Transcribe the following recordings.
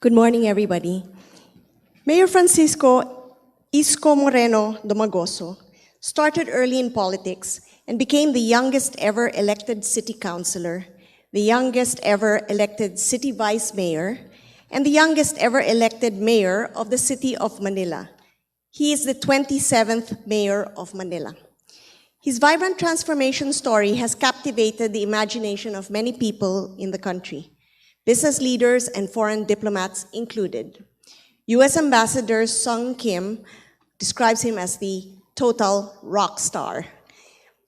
Good morning, everybody. Mayor Francisco Isko Moreno Domagoso started early in politics and became the youngest ever elected city councilor, the youngest ever elected city vice mayor, and the youngest ever elected mayor of the city of Manila. He is the 27th mayor of Manila. His vibrant transformation story has captivated the imagination of many people in the country, business leaders and foreign diplomats included. U.S. Ambassador Sung Kim describes him as the total rock star.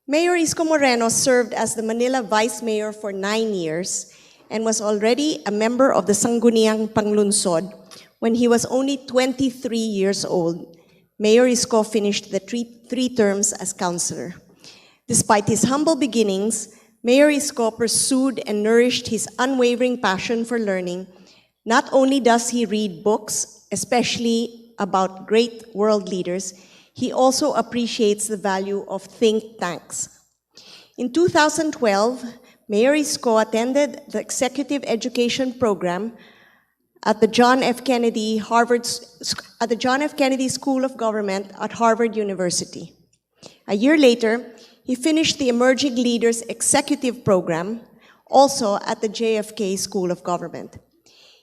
Mayor Isko Moreno served as the Manila Vice Mayor for 9 years and was already a member of the Sangguniang Panglungsod when he was only 23 years old. Mayor Isko finished the three terms as councilor. Despite his humble beginnings, Mayor Isko pursued and nourished his unwavering passion for learning. Not only does he read books, especially about great world leaders, he also appreciates the value of think tanks. In 2012, Mayor Isko attended the Executive Education Program at the John F. Kennedy School of Government at Harvard University. A year later, he finished the Emerging Leaders Executive Program, also at the JFK School of Government.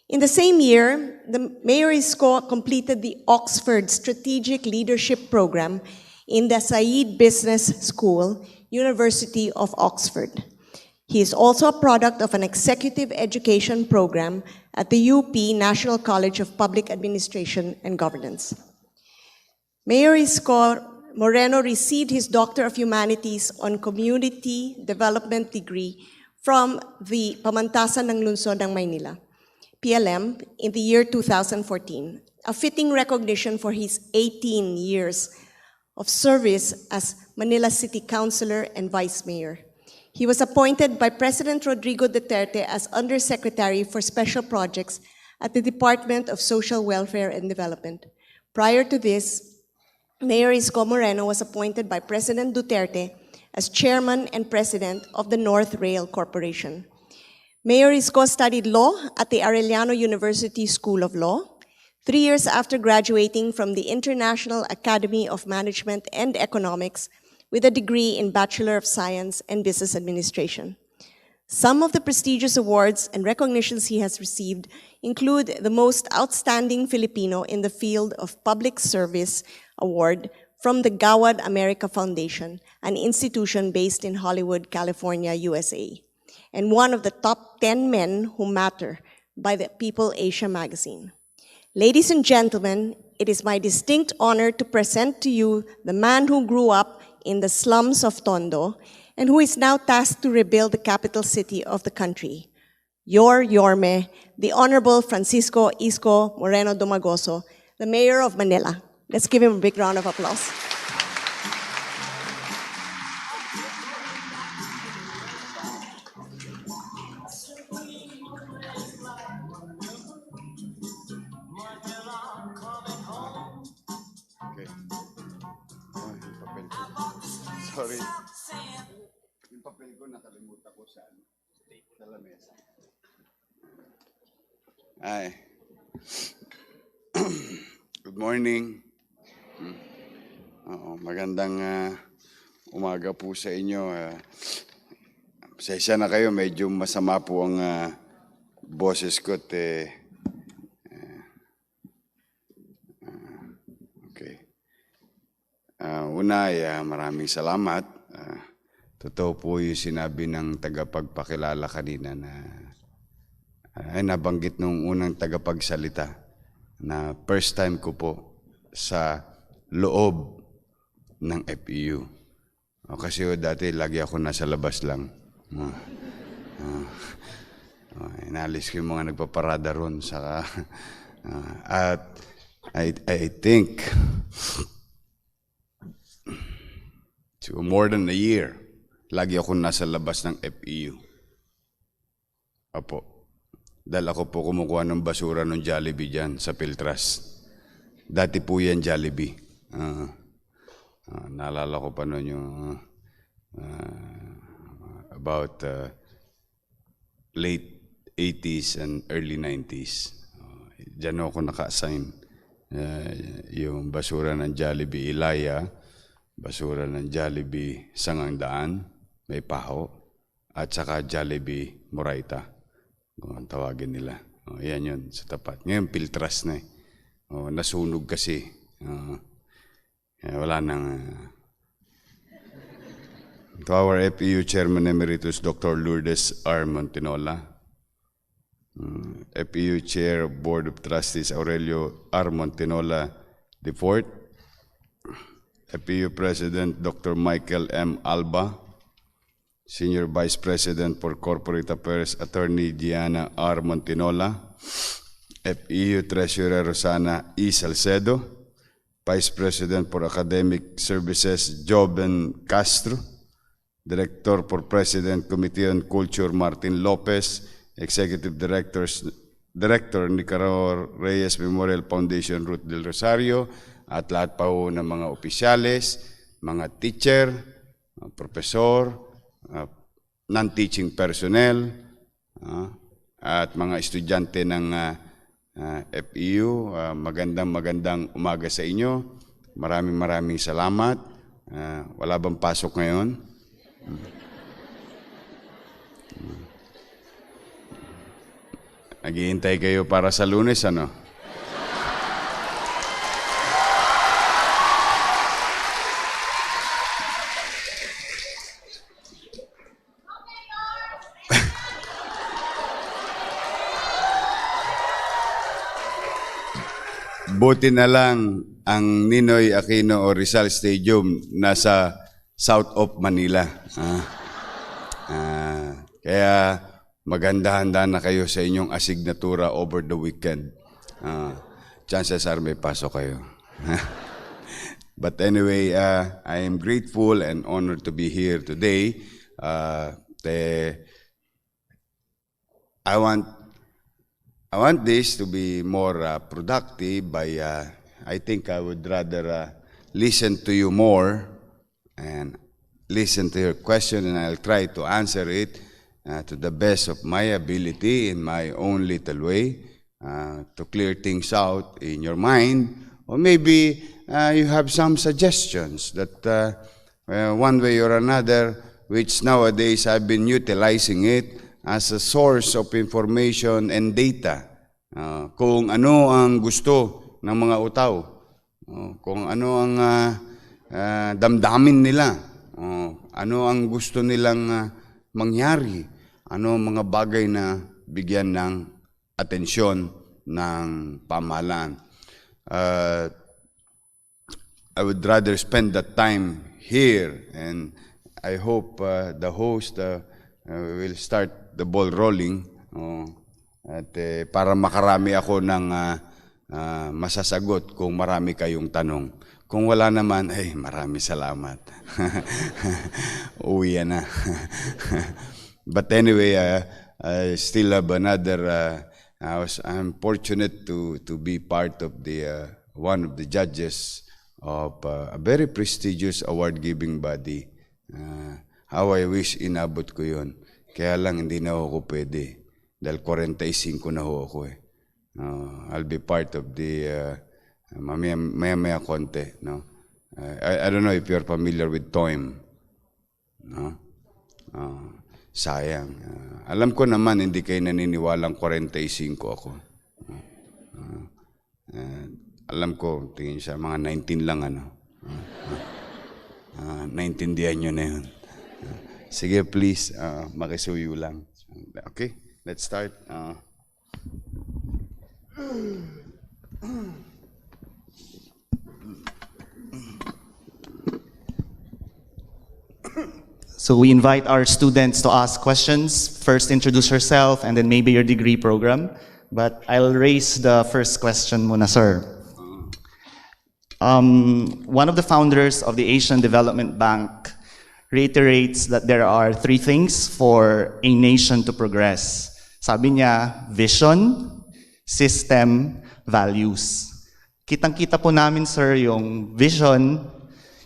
In the same year, the Mayor Isko completed the Oxford Strategic Leadership Program in the Said Business School, University of Oxford. He is also a product of an executive education program at the UP National College of Public Administration and Governance. Mayor Isko Moreno received his Doctor of Humanities on Community Development degree from the Pamantasan ng Lungsod ng Maynila, PLM, in the year 2014, a fitting recognition for his 18 years of service as Manila City Councilor and Vice Mayor. He was appointed by President Rodrigo Duterte as Undersecretary for Special Projects at the Department of Social Welfare and Development. Prior to this, Mayor Isko Moreno was appointed by President Duterte as Chairman and President of the North Rail Corporation. Mayor Isko studied law at the Arellano University School of Law. 3 years after graduating from the International Academy of Management and Economics with a degree in Bachelor of Science and Business Administration. Some of the prestigious awards and recognitions he has received include the Most Outstanding Filipino in the Field of Public Service Award from the Gawad America Foundation, an institution based in Hollywood, California, USA, and one of the top 10 men who matter by the People Asia magazine. Ladies and gentlemen, it is my distinct honor to present to you the man who grew up in the slums of Tondo and who is now tasked to rebuild the capital city of the country, your Yorme, the Honorable Francisco Isko Moreno Domagoso, the Mayor of Manila. Let's give him a big round of applause. Okay. Oh, yung papel ko. Sorry. Yung papel ko nakalimutan ko sa lamesa. Hi. Good morning. Magandang umaga po sa inyo. Pasensya na kayo, medyo masama po ang boses ko. Okay. Una, maraming salamat. Totoo po yung sinabi ng tagapagpakilala kanina na nabanggit nung unang tagapagsalita na first time ko po sa loob ng FEU. Kasi dati lagi ako nasa labas lang. Inalis ko yung mga nagpaparada ron. At I think so more than a year, lagi ako nasa labas ng FEU. Apo. Dahil ako po kumukuha ng basura ng Jollibee dyan sa Piltras. Dati po yan Jollibee. Naalala ko pa noon yung about late 80s and early 90s. dyan ako naka-assign. Yung basura ng Jollibee Ilaya, basura ng Jollibee Sangangdaan, may paho, at saka Jollibee Moraita, ang tawagin nila. Yan yun, sa tapat. Ngayon, piltras na eh. Nasunog kasi. Wala nang... To our FEU Chairman Emeritus, Dr. Lourdes R. Montinola, FEU Chair of Board of Trustees, Aurelio R. Montinola IV, FEU President, Dr. Michael M. Alba, Senior Vice President for Corporate Affairs, Attorney Gianna R. Montinola, FEU Treasurer Rosana E. Salcedo, Vice President for Academic Services, Joven Castro, Director for President Committee on Culture, Martin Lopez, Executive Director Nicaragua Reyes Memorial Foundation, Ruth Del Rosario, at lahat pa ho ng mga opisyales, mga teacher, professor, non-teaching personnel, at mga estudyante ng FEU. Magandang umaga sa inyo. Maraming salamat. Wala bang pasok ngayon? Naghihintay kayo para sa Lunes, ano? Buti na lang ang Ninoy Aquino o Rizal Stadium nasa south of Manila. Kaya maganda-handa na kayo sa inyong asignatura over the weekend. Chances are may pasok kayo. But anyway, I am grateful and honored to be here today. I want this to be more productive by, I think I would rather listen to you more and listen to your question, and I'll try to answer it to the best of my ability in my own little way to clear things out in your mind. Or maybe you have some suggestions that one way or another, which nowadays I've been utilizing it as a source of information and data. Kung ano ang gusto ng mga utaw, kung ano ang damdamin nila, ano ang gusto nilang mangyari, ano ang mga bagay na bigyan ng atensyon ng pamahalaan. I would rather spend that time here, and I hope the host will start the ball rolling at para makarami ako ng masasagot kung marami kayong tanong. Kung wala naman, ay marami salamat. Uwi na. But anyway, I still have another, I'm fortunate to be part of the one of the judges of a very prestigious award-giving body. How I wish inabot ko yun. Kaya lang hindi na ako pwede. Dahil 45 na ho ako eh. I'll be part of the, maya konti. No? I don't know if you're familiar with TOIM. No? Sayang. Alam ko naman hindi kayo naniniwalang 45 ako. Alam ko, tingin siya, mga 19 lang ano. Naintindihan nyo na yun. Sige, please, makisuyo lang. Okay, let's start. So we invite our students to ask questions. First, introduce yourself and then maybe your degree program. But I'll raise the first question muna, sir. One of the founders of the Asian Development Bank reiterates that there are 3 things for a nation to progress. Sabi niya, vision, system, values. Kitang-kita po namin, sir, yung vision,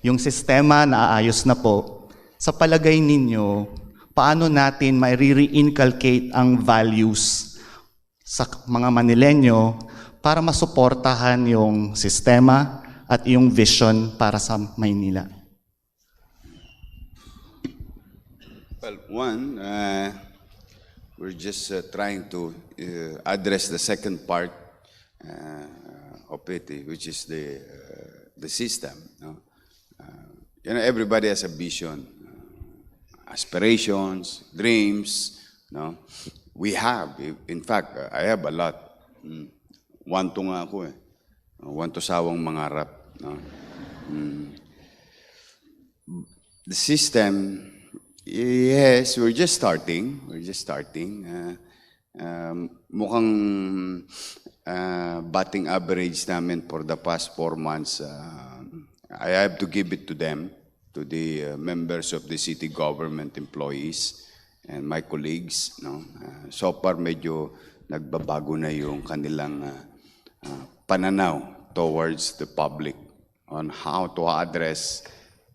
yung sistema na aayos na po. Sa palagay ninyo, paano natin mai-re-inculcate ang values sa mga Manilenyo para masuportahan yung sistema at yung vision para sa Maynila? Well, one, we're just trying to address the second part of it, which is the system. No? Everybody has a vision, aspirations, dreams. No, we have. In fact, I have a lot. Want to nga ako eh. Want to sawang mangarap. No? The system. Yes, we're just starting. Mukhang batting average namin for the past 4 months. I have to give it to them, to the members of the city government employees and my colleagues. No? So far, medyo nagbabago na yung kanilang pananaw towards the public on how to address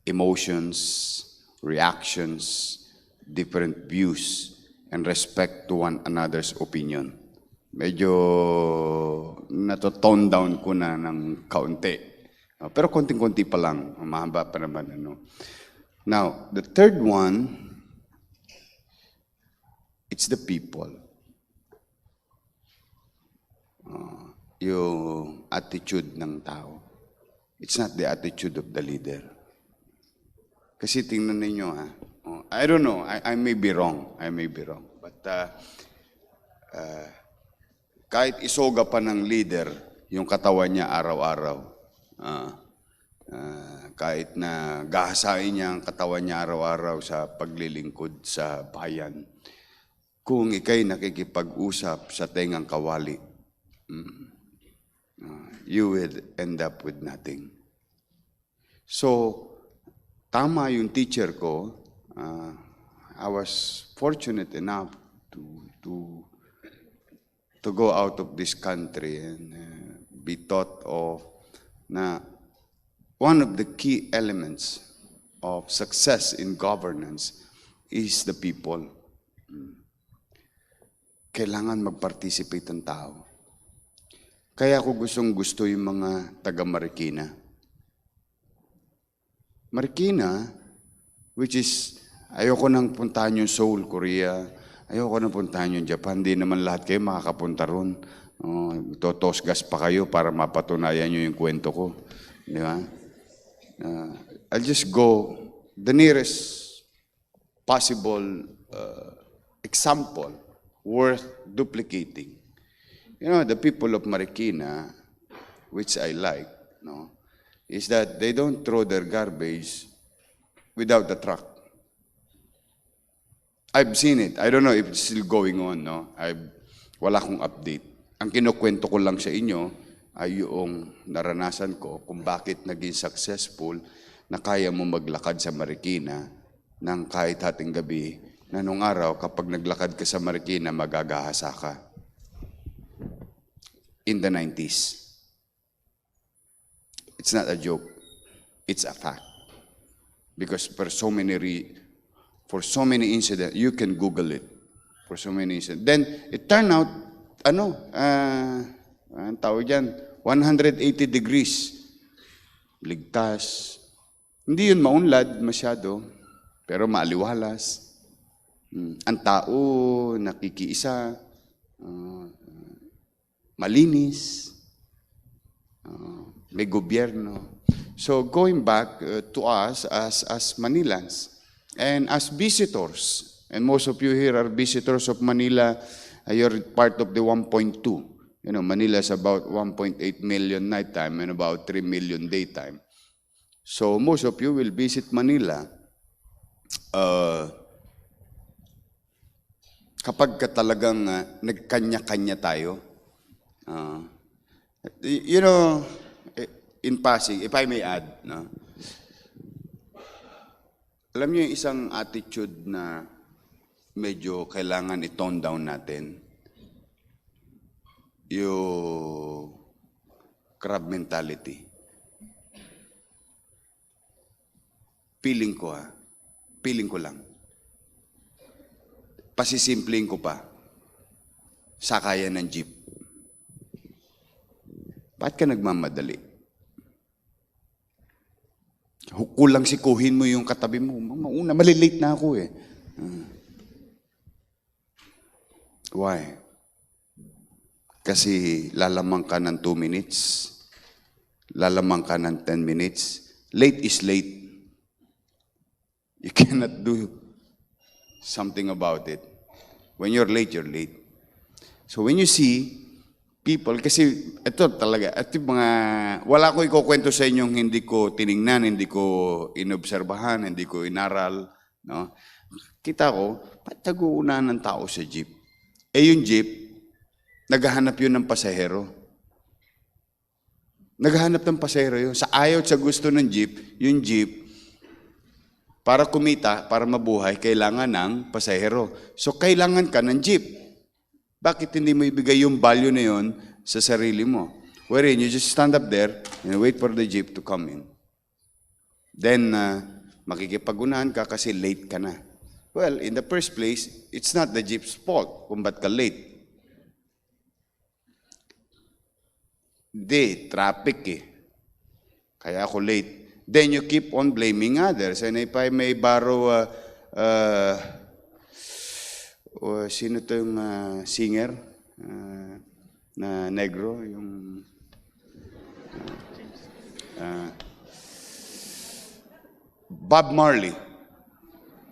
emotions, reactions, different views, and respect to one another's opinion. Medyo nato-tone down ko na ng kaunti. Pero konting-konti pa lang, mahaba pa naman. Now, the third one, it's the people. Yung attitude ng tao. It's not the attitude of the leader. Kasi tingnan ninyo, I don't know, I may be wrong. But kahit isoga pa ng leader yung katawan niya araw-araw, kahit na gahasain niya ang katawan niya araw-araw sa paglilingkod sa bayan, kung ikay nakikipag-usap sa tengang kawali, you will end up with nothing. So, tama yung teacher ko. I was fortunate enough to go out of this country and be taught of na one of the key elements of success in governance is the people. Kailangan mag-participate ang tao. Kaya ako gusto yung mga taga-Marikina. Marikina, which is, ayoko nang puntahan yung Seoul, Korea. Ayoko nang puntahan yung Japan. Hindi naman lahat kayo makakapunta ron. Totosgas pa kayo para mapatunayan nyo yung kwento ko. Di ba? I'll just go the nearest possible example worth duplicating. The people of Marikina, which I like, is that they don't throw their garbage without the truck. I've seen it. I don't know if it's still going on. Wala akong update. Ang kinukwento ko lang sa inyo ay yung naranasan ko kung bakit naging successful na kaya mo maglakad sa Marikina ng kahit hating gabi na nung araw kapag naglakad ka sa Marikina magagahasa ka. In the 90s. It's not a joke. It's a fact. Because for so many incidents, you can Google it. For so many incidents. Then, it turned out, ang tawag dyan, 180 degrees. Ligtas. Hindi yun maunlad masyado, pero maaliwalas. Ang tao, nakikiisa, malinis, may gobyerno. So going back to us as Manilans and as visitors, and most of you here are visitors of Manila, you're part of the 1.2. Manila is about 1.8 million nighttime and about 3 million daytime. So most of you will visit Manila kapag talagang nagkanya-kanya tayo. In passing, if I may add, alam niyo yung isang attitude na medyo kailangan i-tone down natin, yung crab mentality. Feeling ko lang. Pasisimpleng ko pa, sakayan ng jeep. Bakit ka nagmamadali? Kulang sikuhin mo yung katabi mo. Mauna, malilate na ako eh. Why? Kasi lalamang ka ng 2 minutes. Lalamang ka ng 10 minutes. Late is late. You cannot do something about it. When you're late, you're late. So when you see people, kasi ito talaga, ito mga, wala ko ikukwento sa inyong hindi ko tiningnan, hindi ko inobserbahan, hindi ko inaral. No? Kita ko, ba't nag-uunahan ng tao sa jeep? Eh yung jeep, naghahanap yun ng pasahero. Naghahanap ng pasahero yun. Sa ayaw at sa gusto ng jeep, yung jeep, para kumita, para mabuhay, kailangan ng pasahero. So kailangan ka ng jeep. Bakit hindi mo ibigay yung value na yun sa sarili mo? Wherein you just stand up there and wait for the jeep to come in. Then, makikipag-unahan ka kasi late ka na. Well, in the first place, it's not the jeep's fault kung ba't ka late. Hindi, traffic eh. Kaya ako late. Then you keep on blaming others. And if I may borrow sino to yung singer na negro, yung Bob Marley.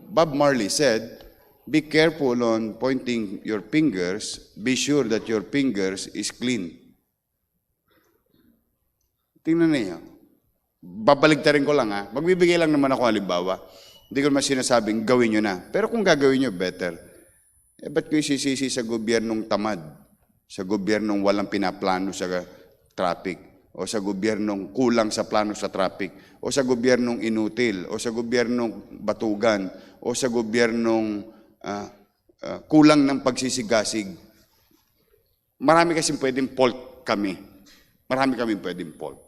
Bob Marley said, "Be careful on pointing your fingers. Be sure that your fingers is clean." Tingnan niyo. Babaligtarin ko lang ha. Magbibigay lang naman ako halimbawa. Hindi ko naman sinasabing gawin nyo na. Pero kung gagawin nyo, better. Eh, ba't ko isisisi sa gobyernong tamad? Sa gobyernong walang pinaplano sa traffic? O sa gobyernong kulang sa plano sa traffic? O sa gobyernong inutil? O sa gobyernong batugan? O sa gobyernong kulang ng pagsisigasig? Marami kasing pwedeng fault kami. Marami kami pwedeng fault.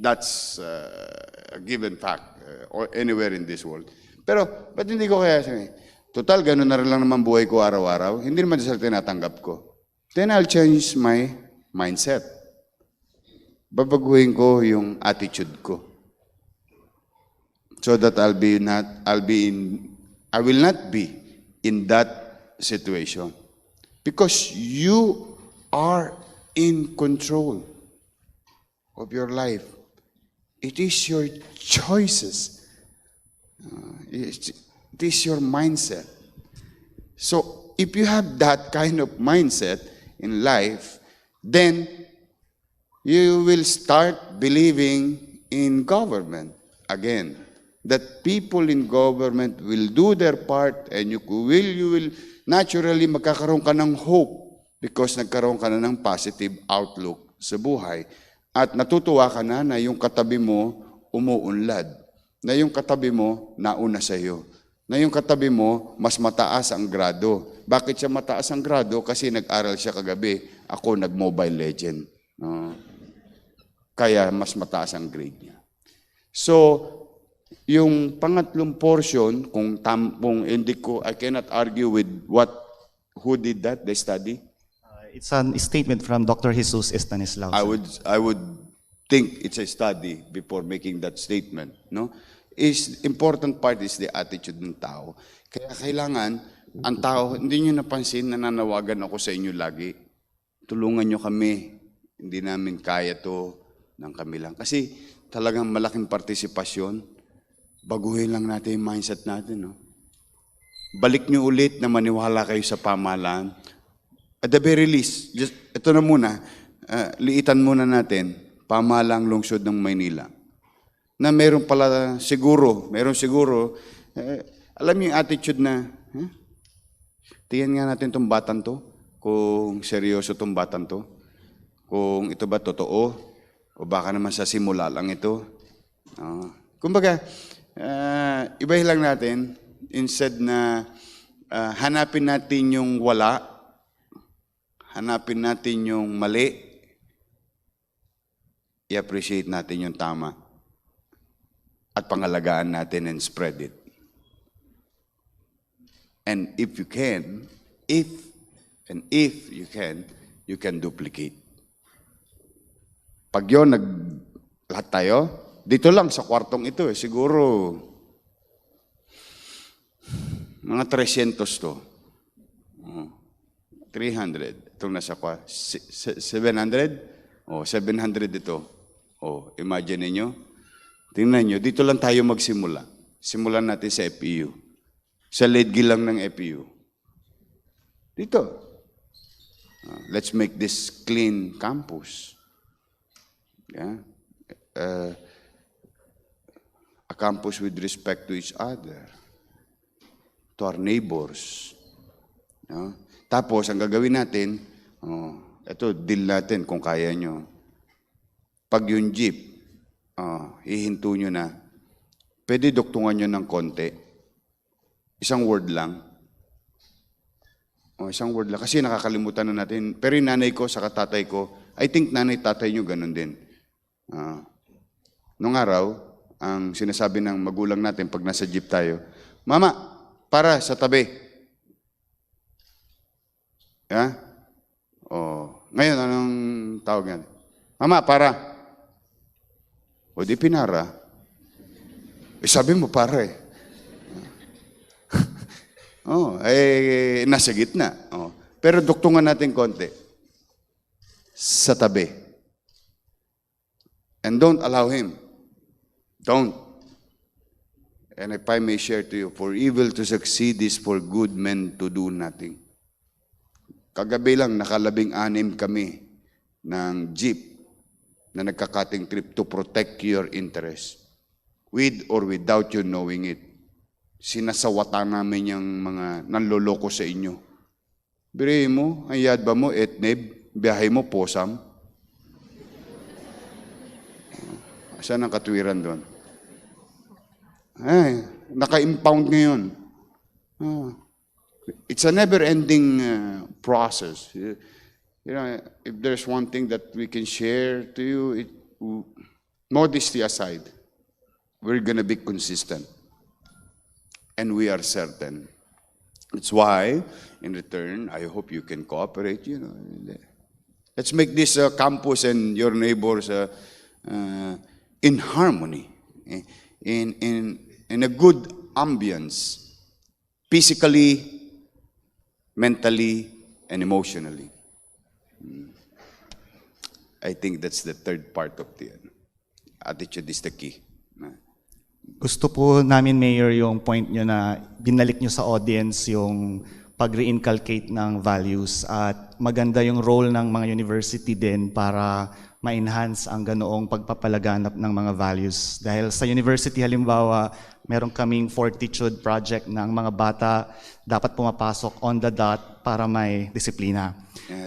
That's a given fact or anywhere in this world. Pero, ba't hindi ko kaya sabihin? Total, gano'n na rin lang naman buhay ko araw-araw. Hindi naman sa tinatanggap ko. Then I'll change my mindset. Babaguhin ko yung attitude ko. So that I will not be in that situation. Because you are in control of your life. It is your choices. It is your mindset. So, if you have that kind of mindset in life, then you will start believing in government again. That people in government will do their part and you will naturally magkakaroon ka ng hope because nagkaroon ka na ng positive outlook sa buhay. At natutuwa ka na yung katabi mo umuunlad, na yung katabi mo nauna sa iyo, na yung katabi mo mas mataas ang grado. Bakit siya mataas ang grado? Kasi nag-aral siya kagabi. Ako nag-Mobile Legend. Kaya mas mataas ang grade niya. So, yung pangatlong portion, kung hindi ko, I cannot argue with who did that, the study. It's a statement from Dr. Jesus Estanislao. I would think it's a study before making that statement. No, important part is the attitude ng tao. Kaya kailangan ang tao, hindi nyo napansin, nananawagan ako sa inyo lagi. Tulungan nyo kami. Hindi namin kaya to ng kami lang. Kasi talagang malaking partisipasyon. Baguhin lang natin yung mindset natin. No? Balik nyo ulit na maniwala kayo sa pamahalaan. At the very least, ito na muna, liitan muna natin, pamahalaang lungsod ng Maynila. Na meron siguro, alam niyo yung attitude na, tingnan nga natin itong batang to, kung seryoso itong batang to, kung ito ba totoo, o baka naman sa simula lang ito. Kumbaga, ibahin lang natin, instead na hanapin natin yung wala, hanapin natin yung mali, i-appreciate natin yung tama, at pangalagaan natin and spread it. And if you can, you can duplicate. Pag yun, lahat tayo, dito lang sa kwartong ito, siguro, mga 300 to. 300. Itong nasa 700? 700 ito. Imagine niyo. Tingnan niyo, dito lang tayo magsimula. Simulan natin sa FEU. Sa ledgi lang ng FEU. Dito. Let's make this clean campus. Yeah. A campus with respect to each other, to our neighbors. No? Tapos, ang gagawin natin, ito, deal natin kung kaya nyo. Pag yung jeep, hihinto nyo na, pwede duktungan nyo ng konti. Isang word lang. Isang word lang. Kasi nakakalimutan na natin. Pero yung nanay ko, saka tatay ko, I think nanay-tatay nyo ganun din. Nung araw, ang sinasabi ng magulang natin pag nasa jeep tayo, Mama, para sa tabi. Yeah? Ngayon, anong tawag yan? Mama, para. O di pinara. Sabi mo, para eh. Nasa gitna. Pero duktungan natin konti. Sa tabi. And don't allow him. Don't. And if I may share to you, for evil to succeed is for good men to do nothing. Kagabi lang, nakalabing-anim kami ng jeep na nagkakating trip to protect your interest. With or without you knowing it. Sinasawata namin yung mga nanloloko sa inyo. Birihin mo, ang yadba mo, etneb, biyahe mo, posam. Saan ang katwiran doon? Naka-impound ngayon. It's a never-ending process. You know, if there's one thing that we can share to you, modesty aside, we're gonna be consistent. And we are certain. It's why, in return, I hope you can cooperate, you know. Let's make this campus and your neighbors in harmony, in a good ambience, physically, mentally, and emotionally. I think that's the third part of the attitude is the key. Gusto po namin, Mayor, yung point nyo na binalik nyo sa audience yung pag-reinculcate ng values at maganda yung role ng mga university din para ma-enhance ang ganoong pagpapalaganap ng mga values. Dahil sa university, halimbawa, meron kaming fortitude project ng mga bata dapat pumapasok on the dot para may disiplina.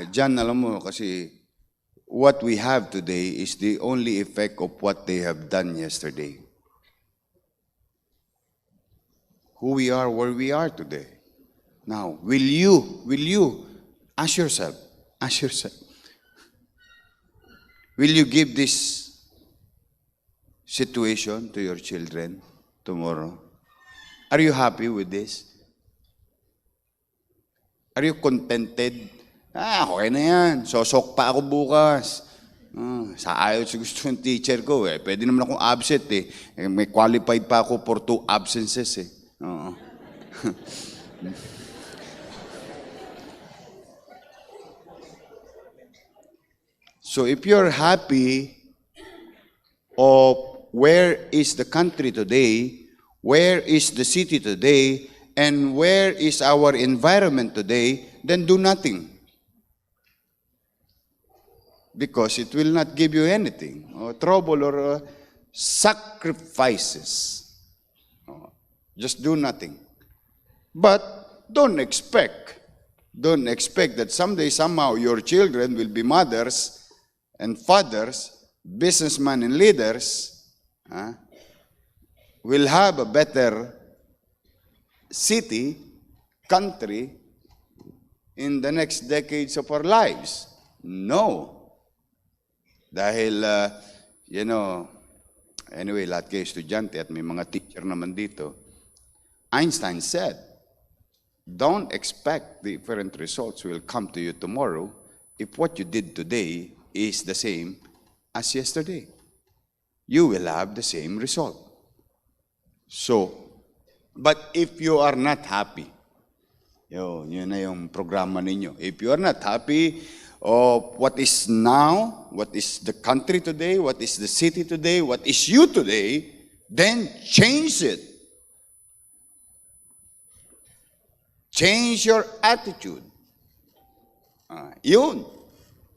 John, alam mo, kasi what we have today is the only effect of what they have done yesterday. Who we are, where we are today. Now, will you, ask yourself, will you give this situation to your children tomorrow? Are you happy with this? Are you contented? Okay na yan. Sosok pa ako bukas. Sa ayaw sa gusto ng teacher ko, pwede naman akong absent eh. May qualified pa ako for 2 absences eh. Oo. So if you're happy of where is the country today, where is the city today, and where is our environment today, then do nothing. Because it will not give you anything, or trouble, or sacrifices. Just do nothing. But don't expect that someday, somehow, your children will be mothers and fathers, businessmen and leaders, will have a better city, country, in the next decades of our lives. No. Dahil, anyway, lahat kayo estudyante at may mga teacher naman dito, Einstein said, don't expect different results will come to you tomorrow if what you did today is the same as yesterday. You will have the same result. So, but if you are not happy, yun na yung programa ninyo. If you are not happy of what is now, what is the country today, what is the city today, what is you today, then change it. Change your attitude. Yun.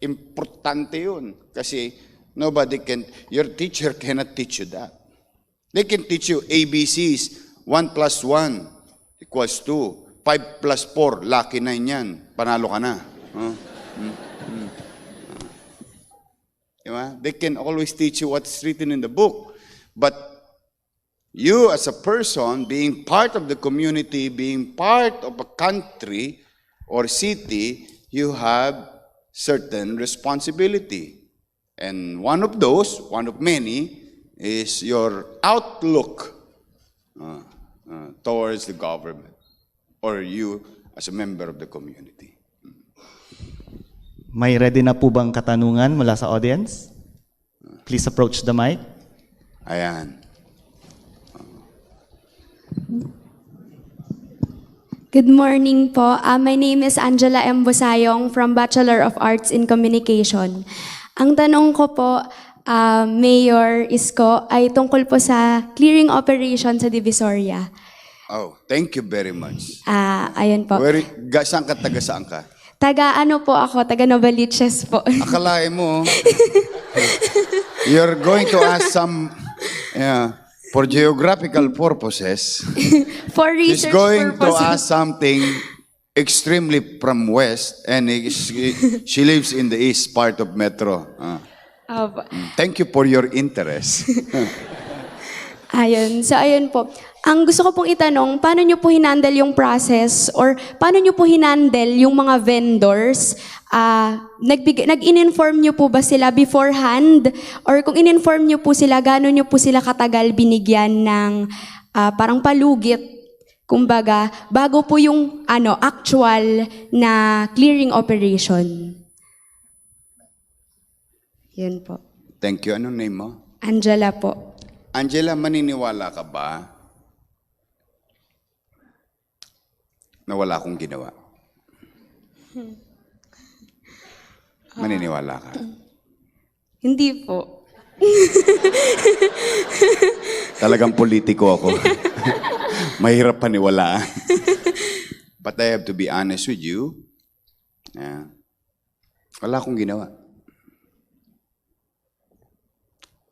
Importante yun. Kasi your teacher cannot teach you that. They can teach you ABCs, 1 plus 1 equals 2. 5 plus 4, lucky 9 yan. Panalo ka na. Diba? They can always teach you what's written in the book. But you as a person, being part of the community, being part of a country or city, you have certain responsibility. And one of those, one of many, is your outlook towards the government or you as a member of the community. May ready na po bang katanungan mula sa audience? Please approach the mic. Ayan. Good morning po. My name is Angela M. Busayong from Bachelor of Arts in Communication. Ang tanong ko po, Mayor Isko, ay tungkol po sa clearing operation sa Divisoria. Oh, thank you very much. Ayun po. Saan ka, taga-saan ka? Taga Novaliches po. Akalain mo, you're going to ask some, for geographical purposes, For he's research going to purposes. ask something extremely from west, and she lives in the east part of Metro. Opo. Thank you for your interest. Ayun. So, ayun po. Ang gusto ko pong itanong, paano nyo po hinandle yung process or paano nyo po hinandle yung mga vendors? Nag-in-inform nyo po ba sila beforehand? Or kung in-inform nyo po sila, gano'n nyo po sila katagal binigyan ng parang palugit? Kumbaga, bago po yung actual na clearing operation. Yun po. Thank you. Anong name mo? Angela po. Angela, maniniwala ka ba na wala akong ginawa? Maniniwala ka? Hindi po. Talagang politiko ako. Mahirap paniwalaan. But I have to be honest with you. Wala akong ginawa.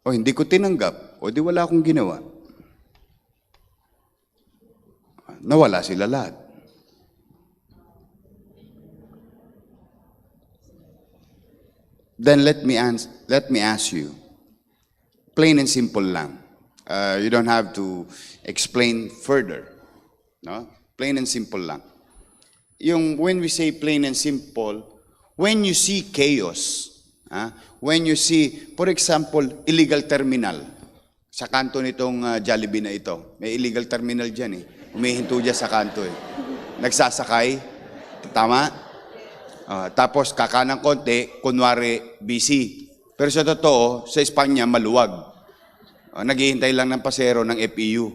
O hindi ko tinanggap, o di wala akong ginawa. Nawala sila lahat. Then let me ask you, plain and simple lang. You don't have to explain further. No? Plain and simple lang. When we say plain and simple, when you see chaos, when you see, for example, illegal terminal, sa kanto nitong Jollibee na ito, may illegal terminal dyan eh. Humihinto dyan sa kanto eh. Nagsasakay, tama? Tapos kakanang konti, kunwari busy. Pero sa totoo, sa Espanya, maluwag. Naghihintay lang ng pasero ng FEU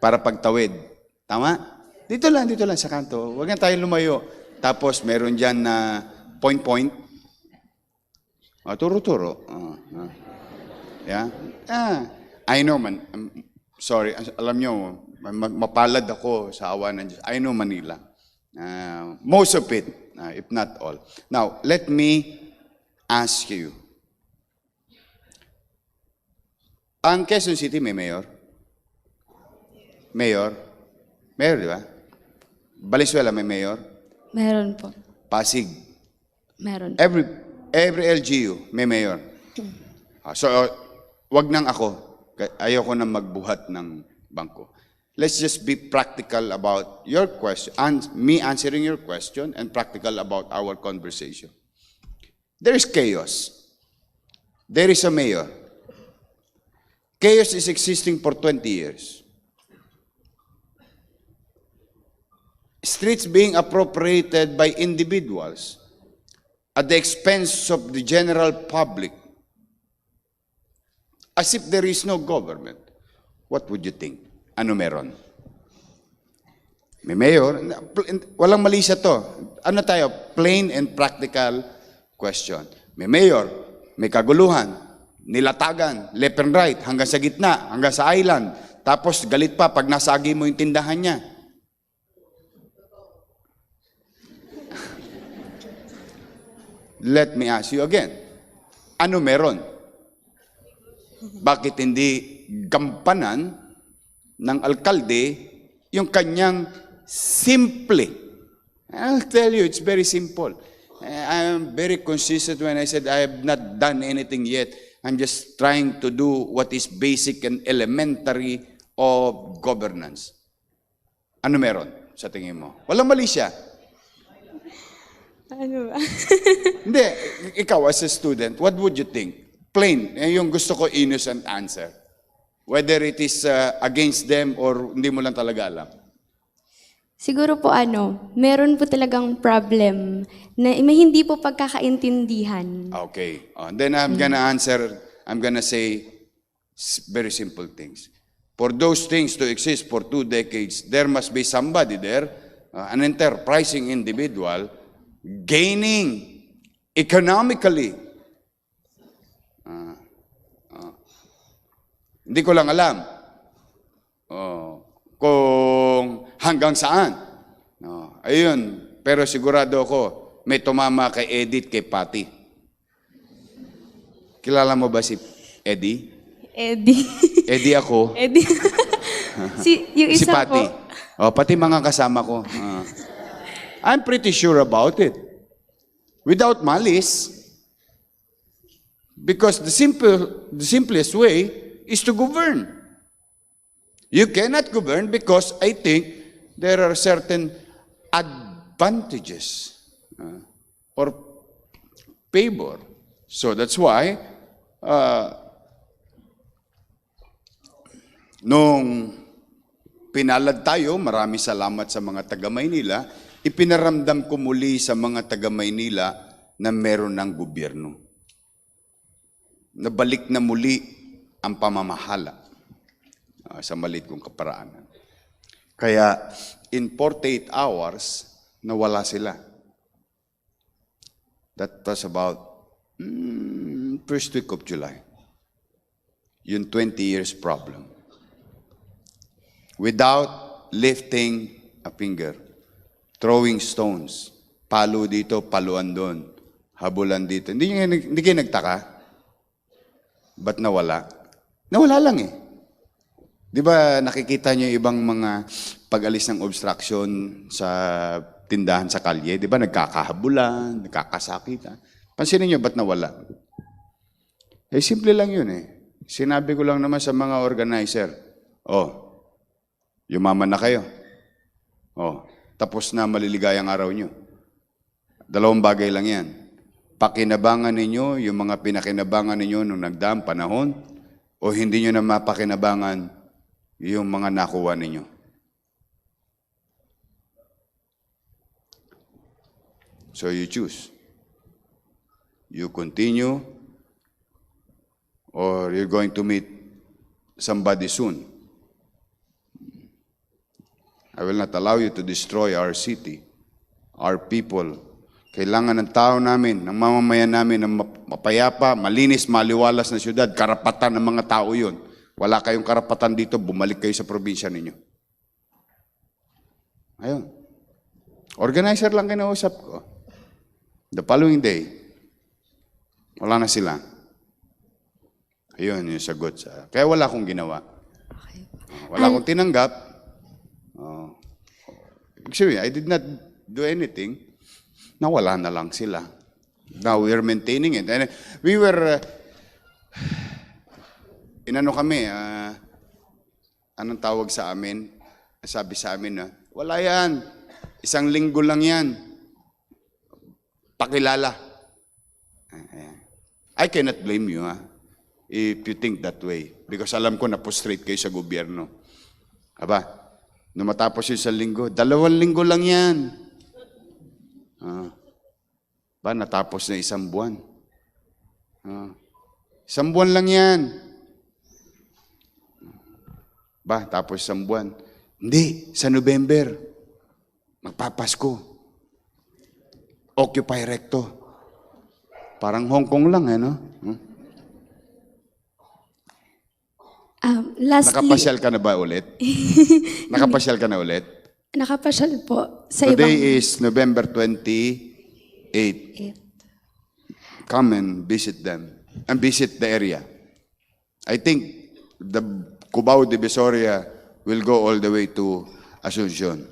para pagtawid. Tama? Dito lang sa kanto. Huwag na tayo lumayo. Tapos meron dyan na point-point. Turo-turo. Yeah? I know, man. Sorry, alam nyo, mapalad ako sa awa ng Diyos. I know Manila. Most of it, if not all. Now, let me ask you. Ang Quezon City may mayor? Mayor? Mayor, di ba? Valenzuela may mayor? Meron po. Pasig? Meron. Every LGU may mayor. So, wag nang ako. Ayoko na magbuhat ng bangko. Let's just be practical about your question, and me answering your question, and practical about our conversation. There is chaos. There is a mayor. Chaos is existing for 20 years. Streets being appropriated by individuals at the expense of the general public As if there is no government. What would you think? Ano meron? May mayor, walang mali sa to. Ano tayo? Plain and practical question. May mayor, may kaguluhan, nilatagan, left and right, hanggang sa gitna, hanggang sa island. Tapos galit pa pag nasagi mo yung tindahan niya. Let me ask you again. Ano meron? Bakit hindi gampanan ng alkalde yung kanyang simple? I'll tell you, it's very simple. I'm very consistent when I said I have not done anything yet. I'm just trying to do what is basic and elementary of governance. Ano meron sa tingin mo? Walang mali siya. Ano ba? Hindi, ikaw as a student, what would you think? Plain, yung gusto ko innocent answer. Whether it is against them or hindi mo lang talaga alam. Siguro po meron po talagang problem na may hindi po pagkakaintindihan. Okay. Then I'm gonna say very simple things. For those things to exist for 2 decades, there must be somebody there, an enterprising individual, gaining economically. Hindi ko lang alam kung hanggang saan. Ayun, pero sigurado ako, may tumama kay Edith, kay Patty. Kilala mo ba si Eddie? Eddie. Eddie ako. Eddie. Yung Si isa Patty. po. Pati mga kasama ko. I'm pretty sure about it. Without malice. Because the simplest way is to govern. You cannot govern because I think there are certain advantages or favor. So that's why nung pinalad tayo, marami salamat sa mga taga-Maynila, ipinaramdam ko muli sa mga taga-Maynila na meron ng gobyerno. Nabalik na muli ang pamamahala sa maliit kong kaparaanan. Kaya in 48 hours, nawala sila. That was about first week of July. Yung 20 years problem. Without lifting a finger, throwing stones, palo dito, paluan doon, habulan dito. Hindi kayo nagtaka? Ba't nawala? Nawala lang eh. Di ba nakikita niyo ibang mga pag-alis ng obstruction sa tindahan sa kalye? Di ba nagkakahabulan, nagkakasakitan? Pansinin niyo, ba't nawala? Simple lang yun eh. Sinabi ko lang naman sa mga organizer, yumaman na kayo. Tapos na maliligayang araw nyo. 2 bagay lang yan. Pakinabangan ninyo yung mga pinakinabangan ninyo nung nagdaang panahon o hindi nyo na mapakinabangan yung mga nakuha ninyo. So you choose. You continue or you're going to meet somebody soon. I will not allow you to destroy our city, our people. Kailangan ng tao namin, ng mamamayan namin, ng mapayapa, malinis, maliwalas na syudad. Karapatan ng mga tao yun. Wala kayong karapatan dito, bumalik kayo sa probinsya ninyo. Ayun. Organizer lang kinausap ko. The following day, wala na sila. Ayun yung sagot sa... Kaya wala akong ginawa. Wala akong tinanggap. Actually, I did not do anything. Nawala na lang sila. Now we are maintaining it. And we were, anong tawag sa amin? Sabi sa amin, wala yan. 1 linggo lang yan. Pakilala. I cannot blame you, if you think that way. Because alam ko na frustrate kayo sa gobyerno. Aba, nung matapos yung 1 linggo, 2 linggo lang yan. Natapos na 1 buwan. 1 buwan lang yan. Ba, tapos isang buwan. Hindi, sa November, magpapasko. Occupy Recto. Parang Hong Kong lang, no? Lastly, Nakapasyal ka na ba ulit? Nakapasyal ka na ulit? nakapasyal po sa Today is November 28. Come and visit them and visit the area. I think the Cubao Divisoria will go all the way to Asuncion,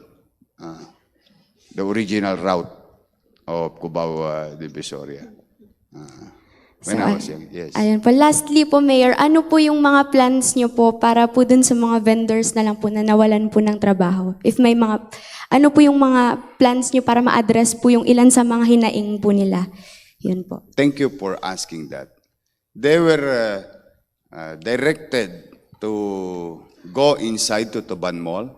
the original route of Cubao Divisoria. When I was young, yes. Ayan po. Lastly po, Mayor, ano po yung mga plans nyo po para po dun sa mga vendors na lang po na nawalan po ng trabaho? If may mga, ano po yung mga plans nyo para ma-address po yung ilan sa mga hinaing po nila? Yun po. Thank you for asking that. They were directed to go inside to Tuban Mall.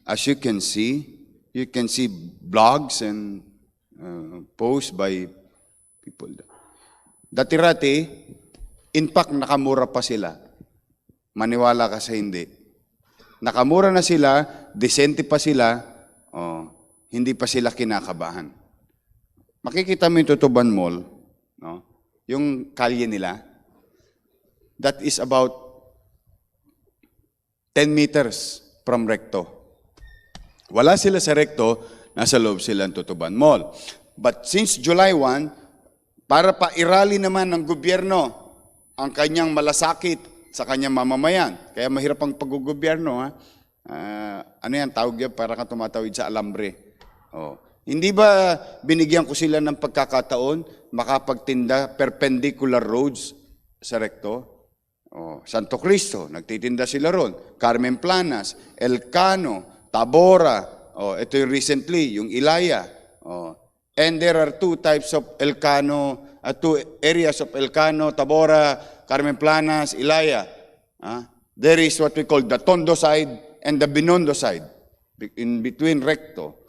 As you can see blogs and posts by people. Dati-rati, in fact, nakamura pa sila. Maniwala ka sa hindi. Nakamura na sila, decente pa sila, hindi pa sila kinakabahan. Makikita mo yung Tutuban Mall, no? Yung kalye nila, that is about 10 meters from Recto. Wala sila sa Recto, nasa loob sila ng Tutuban Mall. But since July 1, para pa-irali naman ng gobyerno ang kanyang malasakit sa kanyang mamamayan. Kaya mahirap ang pag-gobyerno. Ano yan, tawag yan, para ka tumatawid sa alambre. Hindi ba binigyan ko sila ng pagkakataon makapagtinda perpendicular roads sa Recto? Santo Cristo, nagtitinda sila ron. Carmen Planas, Elcano, Tabora, ito yung recently, yung Ilaya. And there are two types of Elcano, two areas of Elcano, Tabora, Carmen Planas, Ilaya. There is what we call the Tondo side and the Binondo side, in between Recto.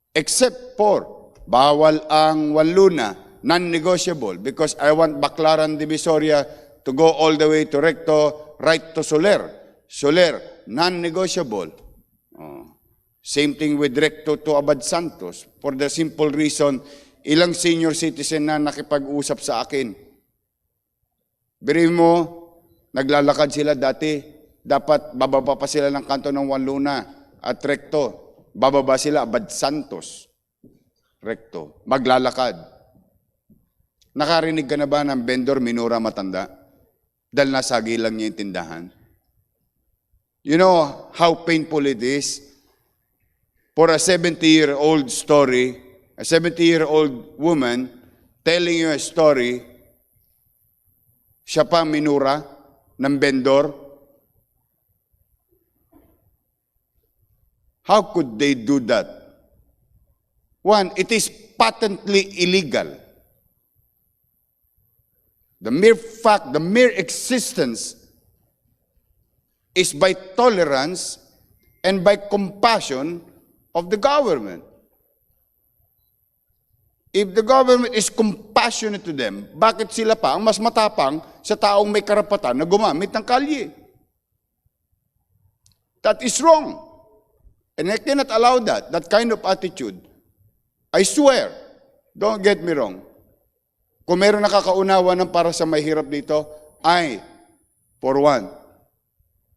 Except for, bawal ang Wanluna, non-negotiable, because I want Baclaran Divisoria to go all the way to Recto, right to Soler. Soler, non-negotiable. Same thing with Recto to Abad Santos. For the simple reason, ilang senior citizen na nakipag-usap sa akin. Biriin mo, naglalakad sila dati. Dapat bababa pa sila ng kanto ng Wanluna at Recto. Bababa sila Abad Santos. Recto. Maglalakad. Nakarinig ka na ba ng vendor minura matanda? Dahil nasagi lang niya yung tindahan. You know how painful it is for a 70-year-old story, a 70-year-old woman telling you a story, siya pa minura ng vendor. How could they do that? One, it is patently illegal. The mere fact, the mere existence is by tolerance and by compassion of the government. If the government is compassionate to them, bakit sila pa ang mas matapang sa taong may karapatan na gumamit ng kalye? That is wrong. And I cannot allow that kind of attitude. I swear, don't get me wrong. Kung meron nakakaunawa ng para sa mahirap dito, for one,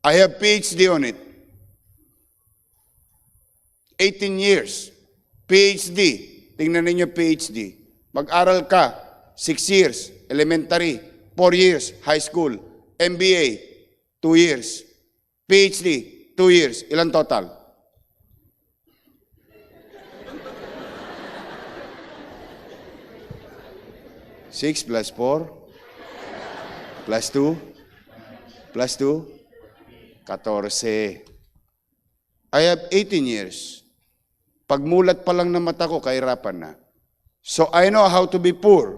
I have PhD on it. 18 years. PhD. Tingnan ninyo PhD. Mag-aral ka, 6 years, elementary, 4 years, high school, MBA, 2 years, PhD, 2 years. Ilan total? Six plus 4, plus 2, plus 2, 14. I have 18 years. Pagmulat pa lang ng mata ko, kahirapan na. So I know how to be poor.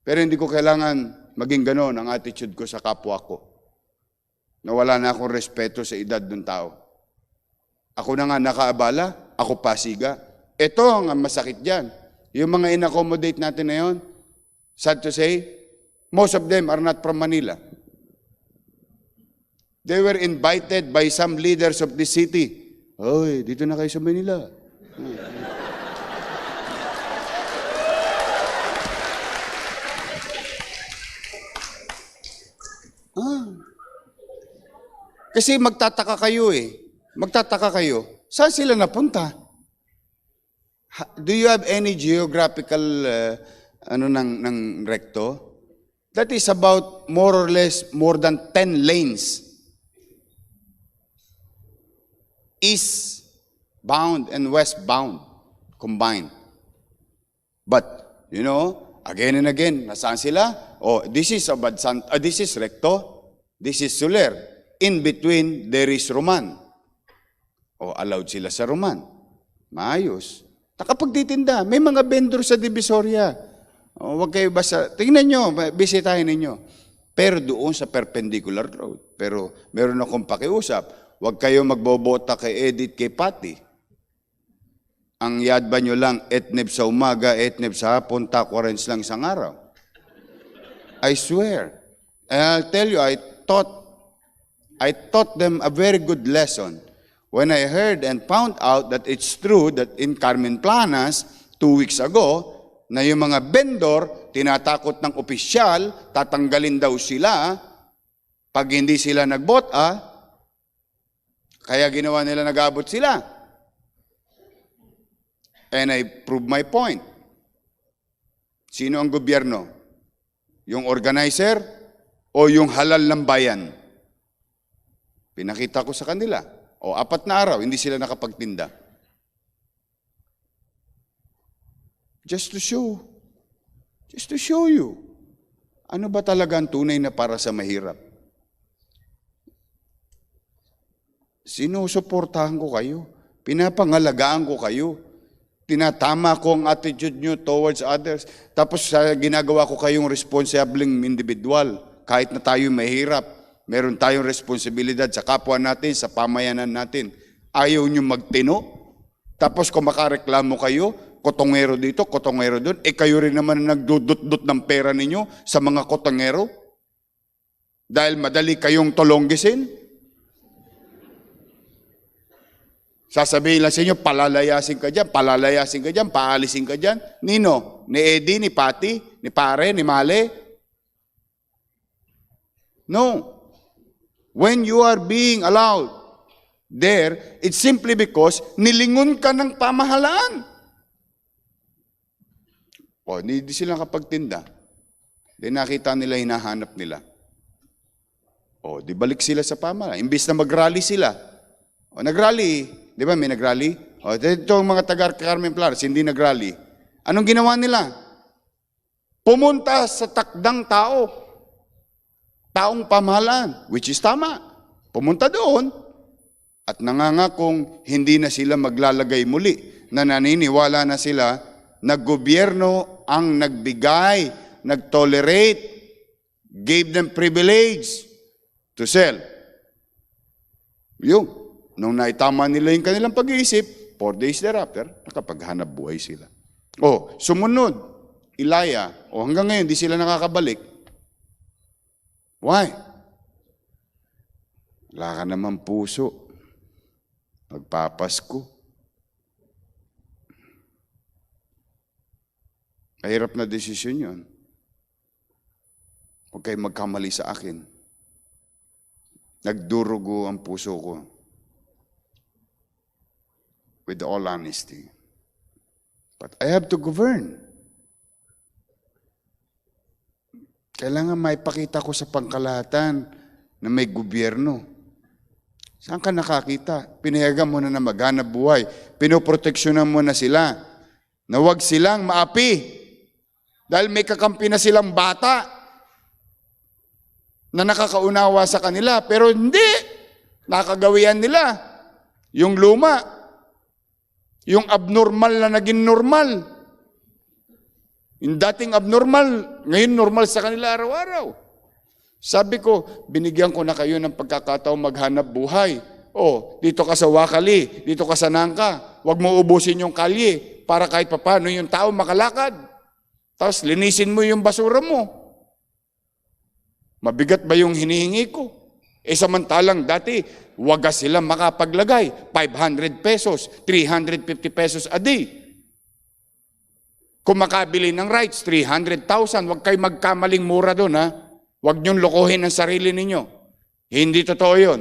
Pero hindi ko kailangan maging ganon ang attitude ko sa kapwa ko. Nawala na akong respeto sa edad ng tao. Ako na nga nakaabala, ako pasiga. Ito ang masakit dyan. Yung mga in-accommodate natin na yun, sad to say, most of them are not from Manila. They were invited by some leaders of the city. Hoy, dito na kayo sa Manila. Kasi magtataka kayo eh. Magtataka kayo. Saan sila napunta? Do you have any geographical ng recto? That is about more or less more than 10 lanes. Eastbound and westbound combined. But, you know, again and again, nasaan sila? Oh, this is this is recto, this is Soler. In between, there is Roman. O, allowed sila sa Roman. Maayos. Nakapagtitinda. May mga vendor sa Divisoria. O, wag kayo basta. Tingnan nyo, bisitahin ninyo. Pero doon sa perpendicular road. Pero meron akong pakiusap. Wag kayo magbobota kay Edith, kay Patty. Ang yadba nyo lang, etneb sa umaga, etneb sa hapon, takorens lang isang araw. I swear. And I'll tell you, I taught them a very good lesson when I heard and found out that it's true that in Carmen Planas, 2 weeks ago, na yung mga vendor, tinatakot ng opisyal, tatanggalin daw sila pag hindi sila nagbota, kaya ginawa nila nag-abot sila. And I proved my point. Sino ang gobyerno? Yung organizer o yung halal ng bayan? Pinakita ko sa kanila. O 4 na araw, hindi sila nakapagtinda. Just to show you. Ano ba talaga ang tunay na para sa mahirap? Sinusuportahan ko kayo. Pinapangalagaan ko kayo. Tinatama ko ang attitude nyo towards others. Tapos ginagawa ko kayong responsibleng individual. Kahit na tayo mahirap, meron tayong responsibilidad sa kapwa natin, sa pamayanan natin. Ayaw nyo magtino. Tapos kung makareklamo kayo, kotongero dito, kotongero doon, kayo rin naman nagdudut-dut ng pera ninyo sa mga kotongero. Dahil madali kayong tolonggisin. Sasabihin lang sa inyo, palalayasin ka dyan, paalisin ka dyan. Nino? Ni Eddie, ni Patty, ni Pare, ni Male? No. When you are being allowed there, it's simply because nilingon ka ng pamahalaan. O, hindi sila nakapagtinda. Di nakita nila, hinahanap nila. O, di balik sila sa pamahalaan. Imbis na mag-rally sila. O, nag-rally. Di ba, may nag-rally? O, ito ang mga taga-Carmen Planas, hindi nag-rally. Anong ginawa nila? Pumunta sa takdang tao. Taong pamahalaan, which is tama. Pumunta doon at nangangakong hindi na sila maglalagay muli, na naniniwala na sila na gobyerno ang nagbigay, nag-tolerate, gave them privilege to sell. Yung, nung naitama nila yung kanilang pag-iisip, 4 days thereafter, nakapaghanap buhay sila. O, sumunod, Ilaya, o hanggang ngayon, di sila nakakabalik. Why? Wala ka naman puso. Magpapasko. Mahirap na desisyon yun. Huwag kayo magkamali sa akin. Nagdurugo ang puso ko. With all honesty. But I have to govern. Kailangan maipakita ko sa pangkalahatan na may gobyerno. Saan ka nakakita? Pinayagan mo na maghanap buhay. Pinoproteksyonan mo na sila. Na huwag silang maapi. Dahil may kakampi na silang bata na nakakaunawa sa kanila. Pero hindi. Nakagawian nila. Yung luma. Yung abnormal na naging normal. Yung dating abnormal, ngayon normal sa kanila araw-araw. Sabi ko, binigyan ko na kayo ng pagkakataong maghanap buhay. O, dito ka sa Wakali, dito ka sa Nangka, huwag mo ubusin yung kalye para kahit papano yung tao makalakad. Tapos linisin mo yung basura mo. Mabigat ba yung hinihingi ko? Samantalang dati, wagas sila makapaglagay. 500 pesos, 350 pesos a day. Kung makabili ng rights, 300,000. Huwag kayo magkamaling mura doon, ha? Huwag niyong lokohin ang sarili ninyo. Hindi totoo yun.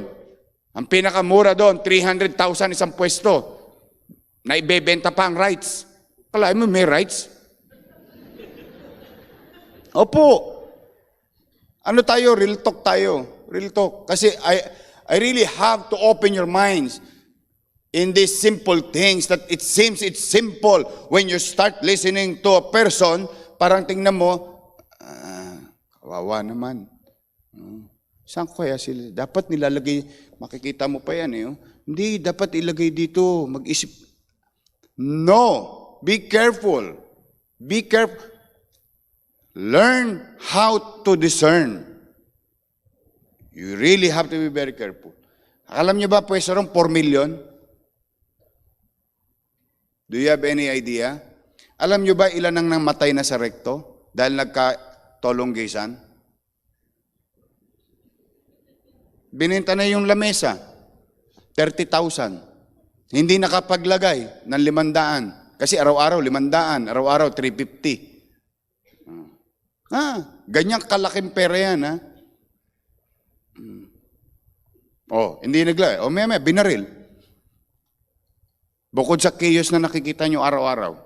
Ang pinakamura doon, 300,000 isang pwesto. Na ibebenta pa ang rights. Kalahin mo may rights? Opo. Ano tayo? Real talk tayo. Real talk. Kasi I really have to open your minds in these simple things that it seems it's simple when you start listening to a person, parang tingnan mo, kawawa naman. Saan kaya sila? Dapat nilalagay, makikita mo pa yan eh. Hindi, dapat ilagay dito, mag-isip. No, be careful. Be careful. Learn how to discern. You really have to be very careful. Alam niyo ba, pwesto ron 4 million? Do you have any idea? Alam niyo ba ilan ang namatay na sa rekto dahil nagka-tolonggisan? Binenta na yung lamesa, 30,000. Hindi nakapaglagay ng 500. Kasi araw-araw 500, araw-araw 350. Ganyang kalaking pera yan, ha? Hindi naglagay. May binaril. Bukod sa chaos na nakikita nyo araw-araw.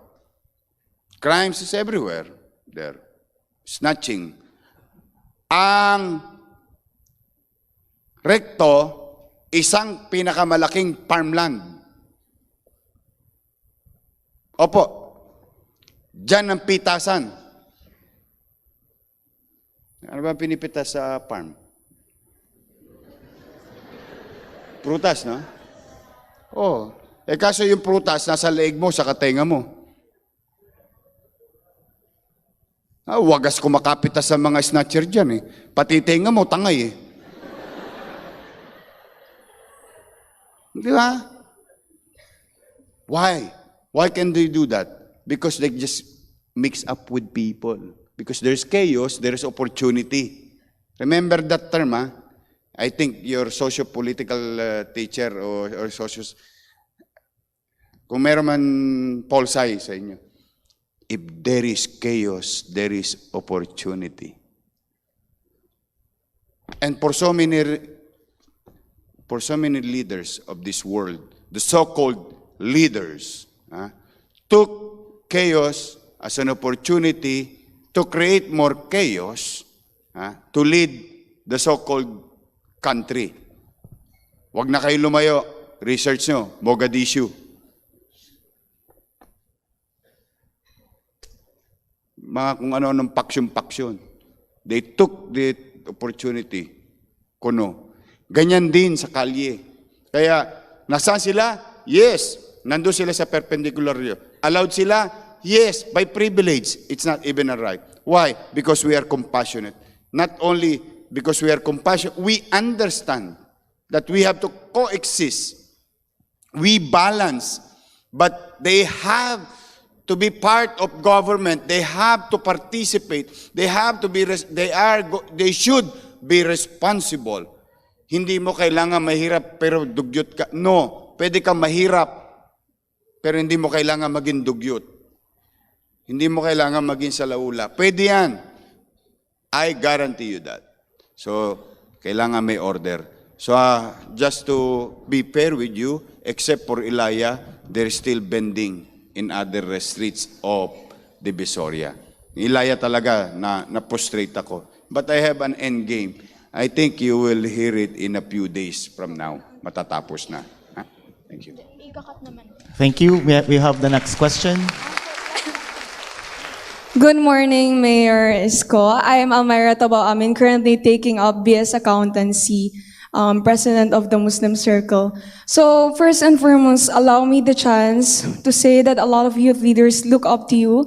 Crimes is everywhere. There. Snatching. Ang rekto, isang pinakamalaking farmland. Opo. Diyan ang pitasan. Ano ba pinipitas sa farm? Prutas, no? Kaso yung prutas nasa leeg mo, sa katenga mo. Wagas kumakapitas sa mga snatcher dyan eh. Pati tenga mo, tangay eh. Di ba? Why? Why can they do that? Because they just mix up with people. Because there's chaos, there's opportunity. Remember that term, ha? I think your socio-political teacher or socios, kung meron man Paul Sai sa inyo, if there is chaos, there is opportunity. And for so many leaders of this world, the so-called leaders, took chaos as an opportunity to create more chaos, to lead the so-called country. Huwag na kayo lumayo. Research nyo, Mogadishu. Mga kung ano-anong paksyon-paksyon. They took the opportunity. Kuno. Ganyan din sa kalye. Kaya, nasaan sila? Yes. Nandun sila sa perpendicular. Allowed sila? Yes, by privilege. It's not even a right. Why? Because we are compassionate. Not only because we are compassionate, we understand that we have to coexist. We balance. But they have to be part of government. They have to participate. They have to be, they should be responsible. Hindi mo kailangan mahirap pero dugyot ka. No, pwede kang mahirap pero hindi mo kailangan maging dugyot. Hindi mo kailangan maging salaula. Pwede yan. I guarantee you that. So, kailangan may order. So, just to be fair with you, except for Ilaya, they're still bending in other streets of Divisoria. Ilaya talaga na-prostrate ako. But I have an end game. I think you will hear it in a few days from now. Matatapos na. Thank you. Thank you. We have the next question. Good morning, Mayor Isko. I am Almira Tabao-Amin, currently taking up BS Accountancy, President of the Muslim Circle. So first and foremost, allow me the chance to say that a lot of youth leaders look up to you,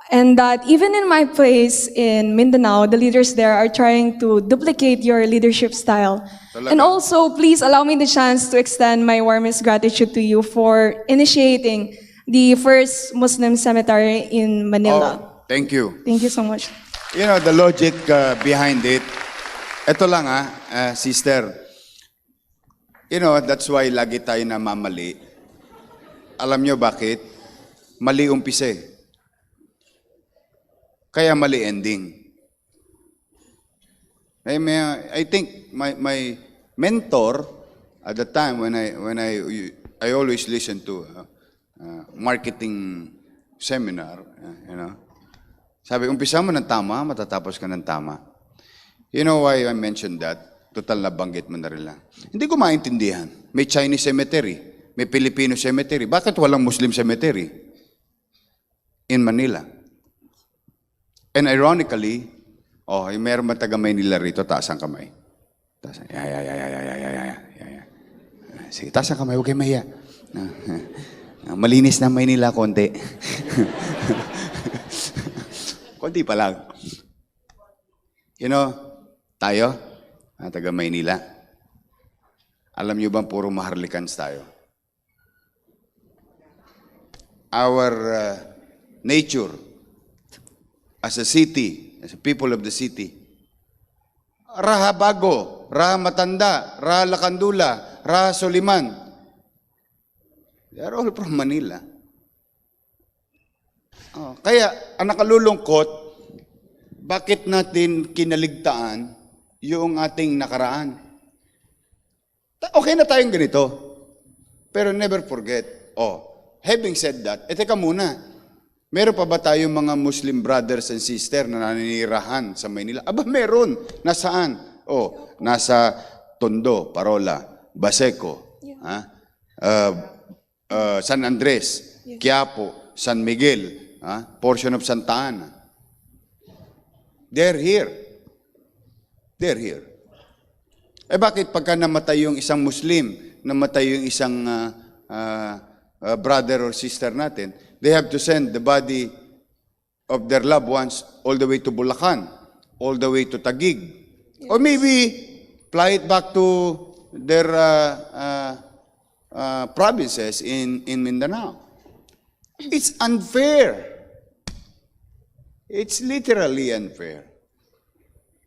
and that even in my place in Mindanao, the leaders there are trying to duplicate your leadership style. And also, please allow me the chance to extend my warmest gratitude to you for initiating the first Muslim cemetery in Manila. Thank you. Thank you so much. You know, the logic behind it, Ito lang sister. You know, that's why lagi tayo namamali. Alam nyo bakit? Mali umpisa eh. Kaya mali ending. I think my mentor at the time when I always listen to marketing seminar, you know. Sabi, umpisa mo ng tama, matatapos ka ng tama. You know why I mentioned that? Total na banggit mo na rin lang. Hindi ko maintindihan. May Chinese cemetery, may Filipino cemetery. Bakit walang Muslim cemetery in Manila? And ironically, mayroon man taga-Maynila rito, taas ang kamay. Taas ang, sige, taas ang kamay, huwag kayo mahiya. Malinis na Maynila, konti. Konti pa lang. You know, tayo, taga Maynila, alam nyo bang puro Maharlikans tayo? Our nature as a city, as a people of the city, Raha Bago, Raha Matanda, Raha Lakandula, Raha Soliman, they are all from Manila. Kaya, ang nakalulungkot, bakit natin kinaligtaan yung ating nakaraan? Okay na tayong ganito. Pero never forget. Having said that, teka muna. Meron pa ba tayong mga Muslim brothers and sisters na naninirahan sa Maynila? Aba, meron. Nasaan? Nasa Tondo, Parola, Baseco, San Andres, Quiapo, San Miguel, portion of Santa Ana. They're here. They're here. Bakit pagka namatay yung isang Muslim, namatay yung isang brother or sister natin, they have to send the body of their loved ones all the way to Bulacan, all the way to Taguig, or maybe fly it back to their provinces in Mindanao. It's unfair. It's literally unfair.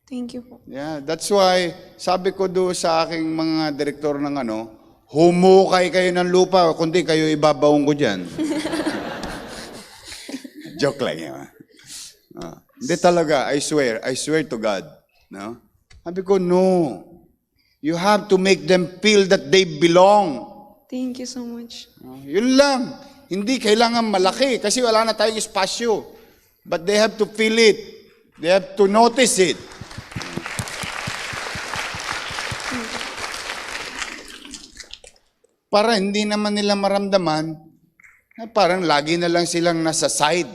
Thank you po. Yeah, that's why sabi ko do sa aking mga direktor ng humukay kayo ng lupa, kundi kayo ibabaong ko dyan. Joke lang yun. Hindi talaga, I swear to God. No? Sabi ko, no. You have to make them feel that they belong. Thank you so much. Yun lang. Hindi kailangan malaki kasi wala na tayong espasyo. But they have to feel it. They have to notice it. Para hindi naman nila maramdaman na parang lagi na lang silang nasa side.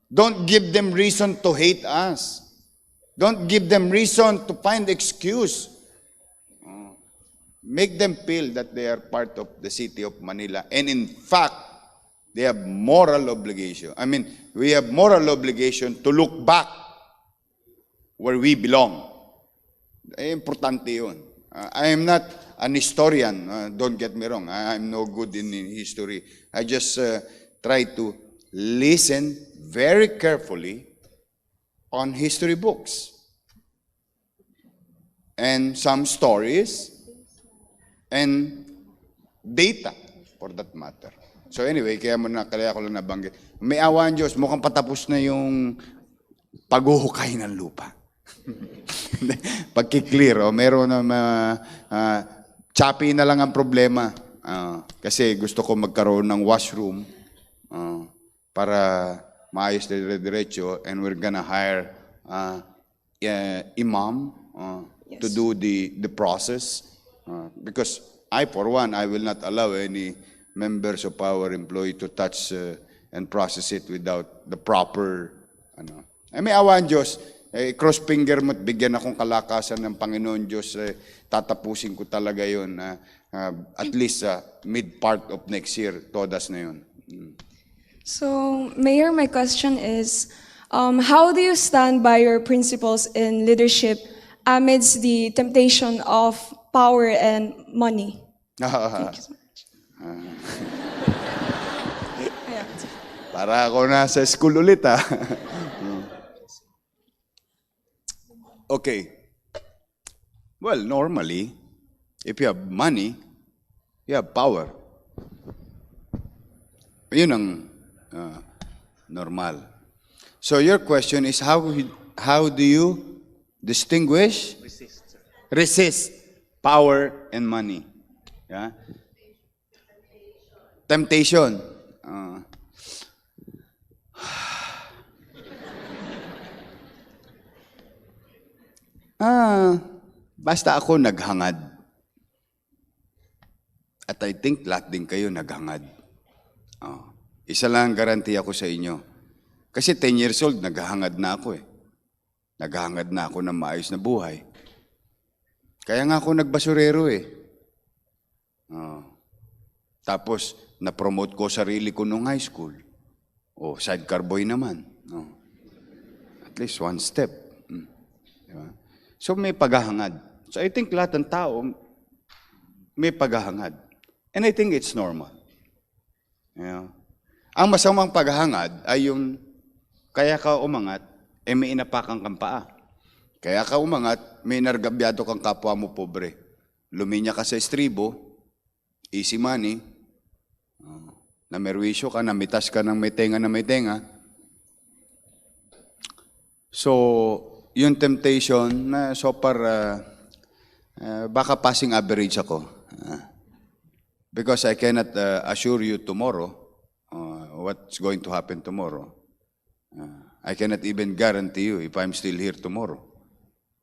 Don't give them reason to hate us. Don't give them reason to find excuse. Make them feel that they are part of the city of Manila. And in fact, they have moral obligation. We have moral obligation to look back where we belong. Importante yun. I am not an historian. Don't get me wrong. I'm no good in history. I just try to listen very carefully on history books. And some stories and data for that matter. So anyway, kaya ko lang nabanggit. May awa ang Diyos, mukhang patapos na yung paghuhukay ng lupa. Pagkiklear, meron na choppy na lang ang problema. Kasi gusto ko magkaroon ng washroom para maayos na diretso, and we're gonna hire imam to do the process. Because I, for one, I will not allow any members of our employee to touch and process it without the proper, may awa ang Diyos, cross finger mo at bigyan akong kalakasan ng Panginoon Diyos, tatapusin ko talaga yun, at least mid part of next year, todas na yun. So, Mayor, my question is, how do you stand by your principles in leadership amidst the temptation of power and money? Thank you so much. Para ako nasa school ulit, Okay. Well, normally, if you have money, you have power. Yun ang normal. So your question is, how do you distinguish? Resist power and money. Yeah? Temptation. Basta ako naghangad. At I think lahat din kayo naghangad. Isa lang ang garantiya ko sa inyo. Kasi 10 years old, naghahangad na ako eh. Naghahangad na ako ng maayos na buhay. Kaya nga ako nagbasurero eh. Tapos, na-promote ko sarili ko nung high school. Sidecar boy naman. At least one step. Diba? So may paghahangad. So I think lahat ng tao may paghahangad. And I think it's normal. Yeah. Ang masamang paghahangad ay yung kaya ka umangat, may inapakan kang paa. Kaya ka umangat, may nargabyado kang kapwa mo pobre. Luminya ka sa estribo, easy money, namerwisyo ka, namitas ka ng may tenga na may tenga. So, yung temptation na baka passing average ako. Because I cannot assure you tomorrow what's going to happen tomorrow. I cannot even guarantee you if I'm still here tomorrow.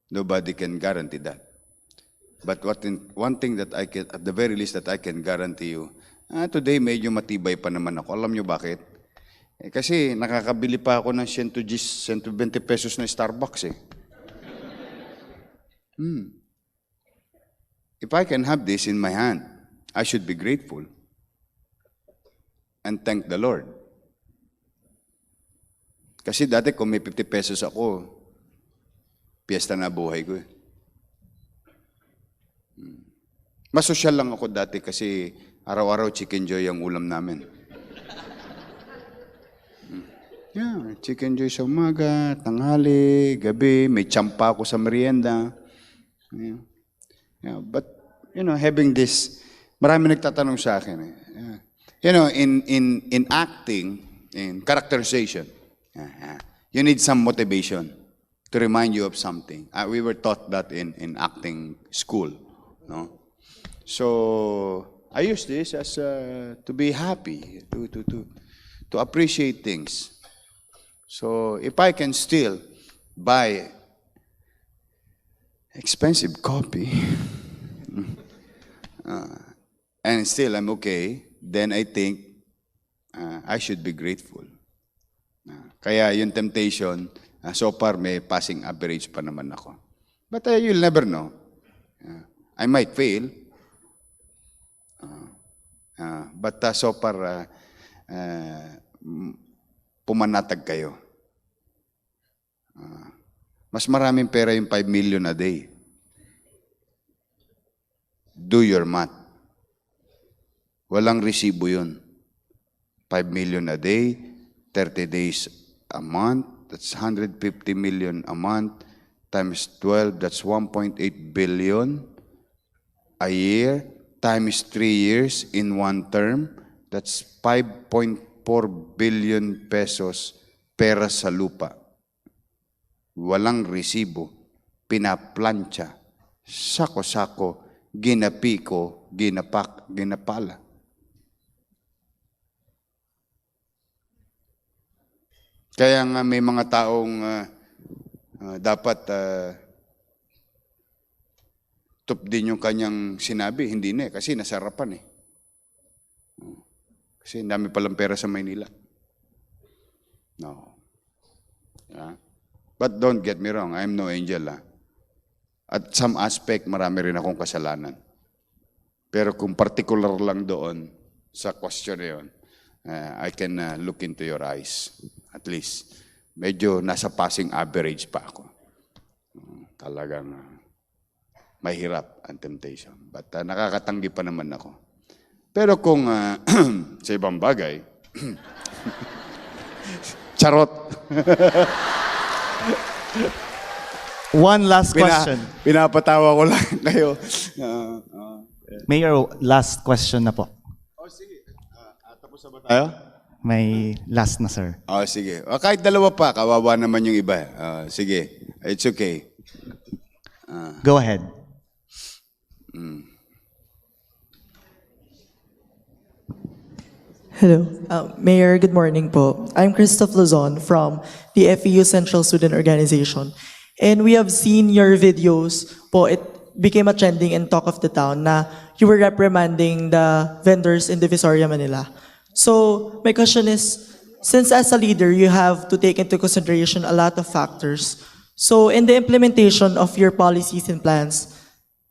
Nobody can guarantee that. But one thing that I can, at the very least that I can guarantee you, today medyo matibay pa naman ako. Alam nyo bakit? Kasi nakakabili pa ako ng 120 pesos na Starbucks eh. If I can have this in my hand, I should be grateful and thank the Lord. Kasi dati kung may 50 pesos ako, piyesta na buhay ko eh. Masosyal lang ako dati kasi araw-araw chicken joy ang ulam namin. Yeah, chicken joy sa umaga, tanghali, gabi, may tsampa ako sa merienda. Yeah, but, having this, marami nagtatanong sa akin. In acting, in characterization, you need some motivation to remind you of something. We were taught that in acting school. No? So, I use this as to be happy, to appreciate things. So, if I can still buy expensive coffee, and still I'm okay, then I think I should be grateful. Kaya yung temptation, so far may passing average pa naman ako. But you'll never know. I might fail. But so far, pumanatag kayo. Mas maraming pera yung 5 million a day. Do your math. Walang resibo yun. 5 million a day, 30 days a month, that's 150 million a month, times 12, that's 1.8 billion a year, times 3 years in one term, that's 5.4 billion pesos pera sa lupa. Walang resibo, pinaplantsa, sako-sako, ginapiko, ginapak, ginapala. Kaya nga may mga taong dapat tup din yung kanyang sinabi, hindi na kasi nasarapan eh. Kasi dami palang pera sa Maynila. No. But don't get me wrong, I'm no angel. At some aspect, marami rin akong kasalanan. Pero kung particular lang doon sa question na yun, I can look into your eyes. At least, medyo nasa passing average pa ako. Talagang mahirap ang temptation. But nakakatanggi pa naman ako. Pero kung sa ibang bagay, charot. One last question. Pinapatawa ko lang kayo. Mayor, last question na po. Tapos na ba tayo? May last na, sir. Sige. Kahit dalawa pa, kawawa naman yung iba. Sige. It's okay. Go ahead. Hello. Mayor, good morning po. I'm Christoph Luzon from the FEU Central Student Organization. And we have seen your videos po, it became a trending and talk of the town na you were reprimanding the vendors in Divisoria, Manila. So my question is, since as a leader, you have to take into consideration a lot of factors. So in the implementation of your policies and plans,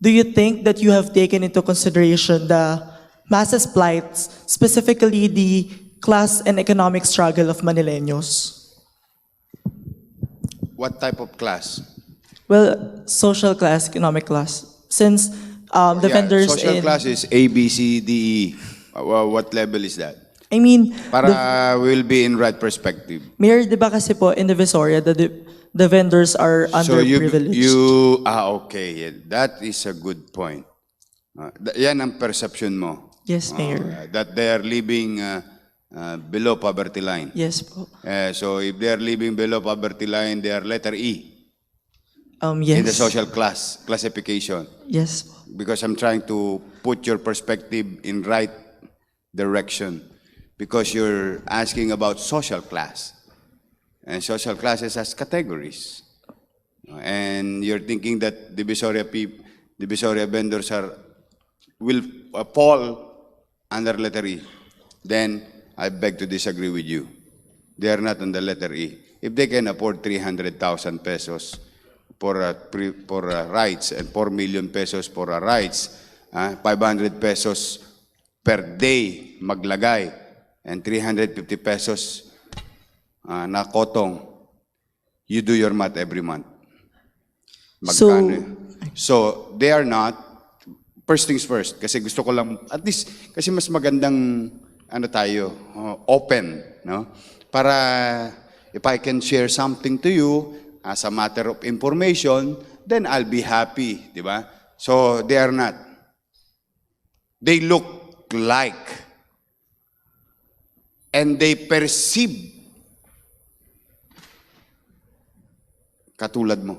do you think that you have taken into consideration the masses' plights, specifically the class and economic struggle of Manileños? What type of class? Well, social class, economic class. Since the vendors social in... class is A, B, C, D, E. What level is that? I mean, Para we'll be in right perspective. Mayor, di ba kasi po in Divisoria, the vendors are So underprivileged. okay. Yeah, that is a good point. Yan ang perception mo. Yes, Mayor. That they are living below poverty line. Yes po. So if they are living below poverty line, they are letter E Yes. in the social classification. Yes po. Because I'm trying to put your perspective in right direction. Because you're asking about social class. And social classes has categories. And you're thinking that Divisoria vendors will fall under letter E. Then I beg to disagree with you. They are not on the letter E. If they can afford 300,000 pesos for rights and 4 million pesos for rights, 500 pesos per day maglagay, and 350 pesos na kotong, you do your math every month. Magkano? So they are not, first things first, kasi gusto ko lang, at least, kasi mas magandang, open, no? Para, if I can share something to you, as a matter of information, then I'll be happy, di ba? So, they are not. They look like, and they perceive, katulad mo.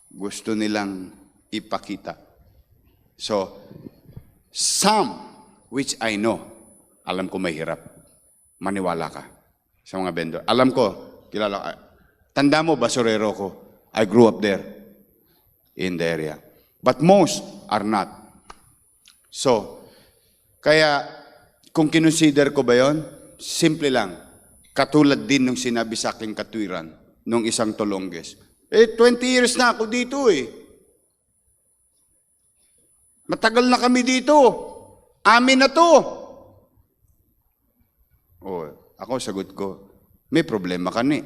Gusto nilang ipakita. So, some, which I know, alam ko mahirap, maniwala ka sa mga vendor. Alam ko, kilala ka. Tanda mo, basurero ko. I grew up there in the area. But most are not. So, kaya, kung kinonsider ko ba yon, simple lang. Katulad din nung sinabi sa aking katwiran, nung isang Tolonges. 20 years na ako dito eh. Matagal na kami dito. Amin na to. Ako sagot ko, may problema ka ni.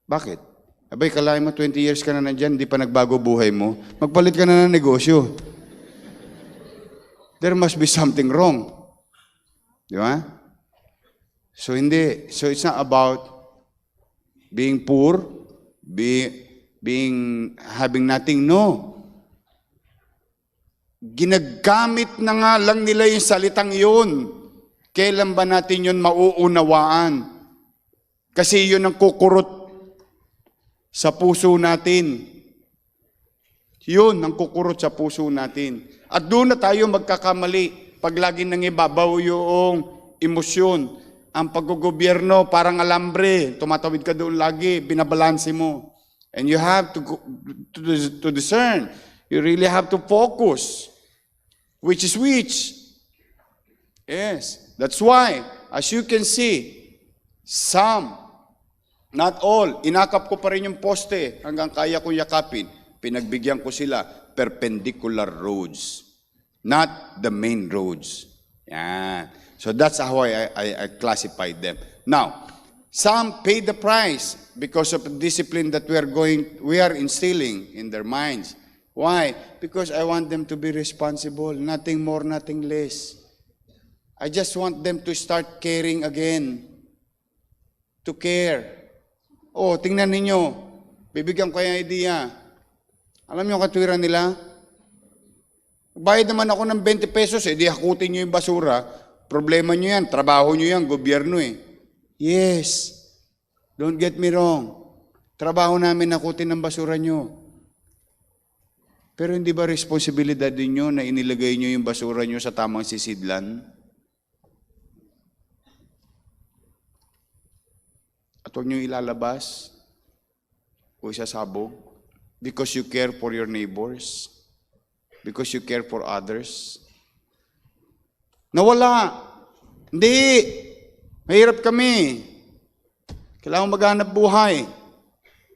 Bakit? Abay, kalahin mo 20 years ka na nandyan, di pa nagbago buhay mo, magpalit ka na ng negosyo. There must be something wrong. Di ba? So hindi. So it's not about being poor, having nothing. No. Ginagamit na nga lang nila yung salitang yun. Kailan ba natin yun mauunawaan? Kasi yun ang kukurot sa puso natin. Yun ang kukurot sa puso natin. At doon na tayo magkakamali pag lagi nang ibabaw yung emosyon. Ang paggogobyerno parang alambre, tumatawid ka doon lagi, binabalanse mo. And you have to discern. You really have to focus. Which is which? Yes. That's why, as you can see, some, not all, inakap ko pa rin yung poste hanggang kaya ko yakapin. Pinagbigyan ko sila perpendicular roads, not the main roads. Yeah. So that's how I classified them. Now, some pay the price because of the discipline that we are instilling in their minds. Why? Because I want them to be responsible, nothing more, nothing less. I just want them to start caring again, to care Oh, tingnan ninyo. Bibigyan ko yung idea. Alam niyo ang katwiran nila? Bayad naman ako ng 20 pesos, di hakutin niyo yung basura. Problema niyo yan, trabaho niyo yan, gobyerno eh. Yes. Don't get me wrong. Trabaho namin hakutin ng basura niyo. Pero hindi ba responsibilidad niyo na inilagay niyo yung basura niyo sa tamang sisidlan? At huwag niyo ilalabas o isasabog because you care for your neighbors, because you care for others. Nawala. Hindi. Mahirap kami. Kailangan maghanap buhay.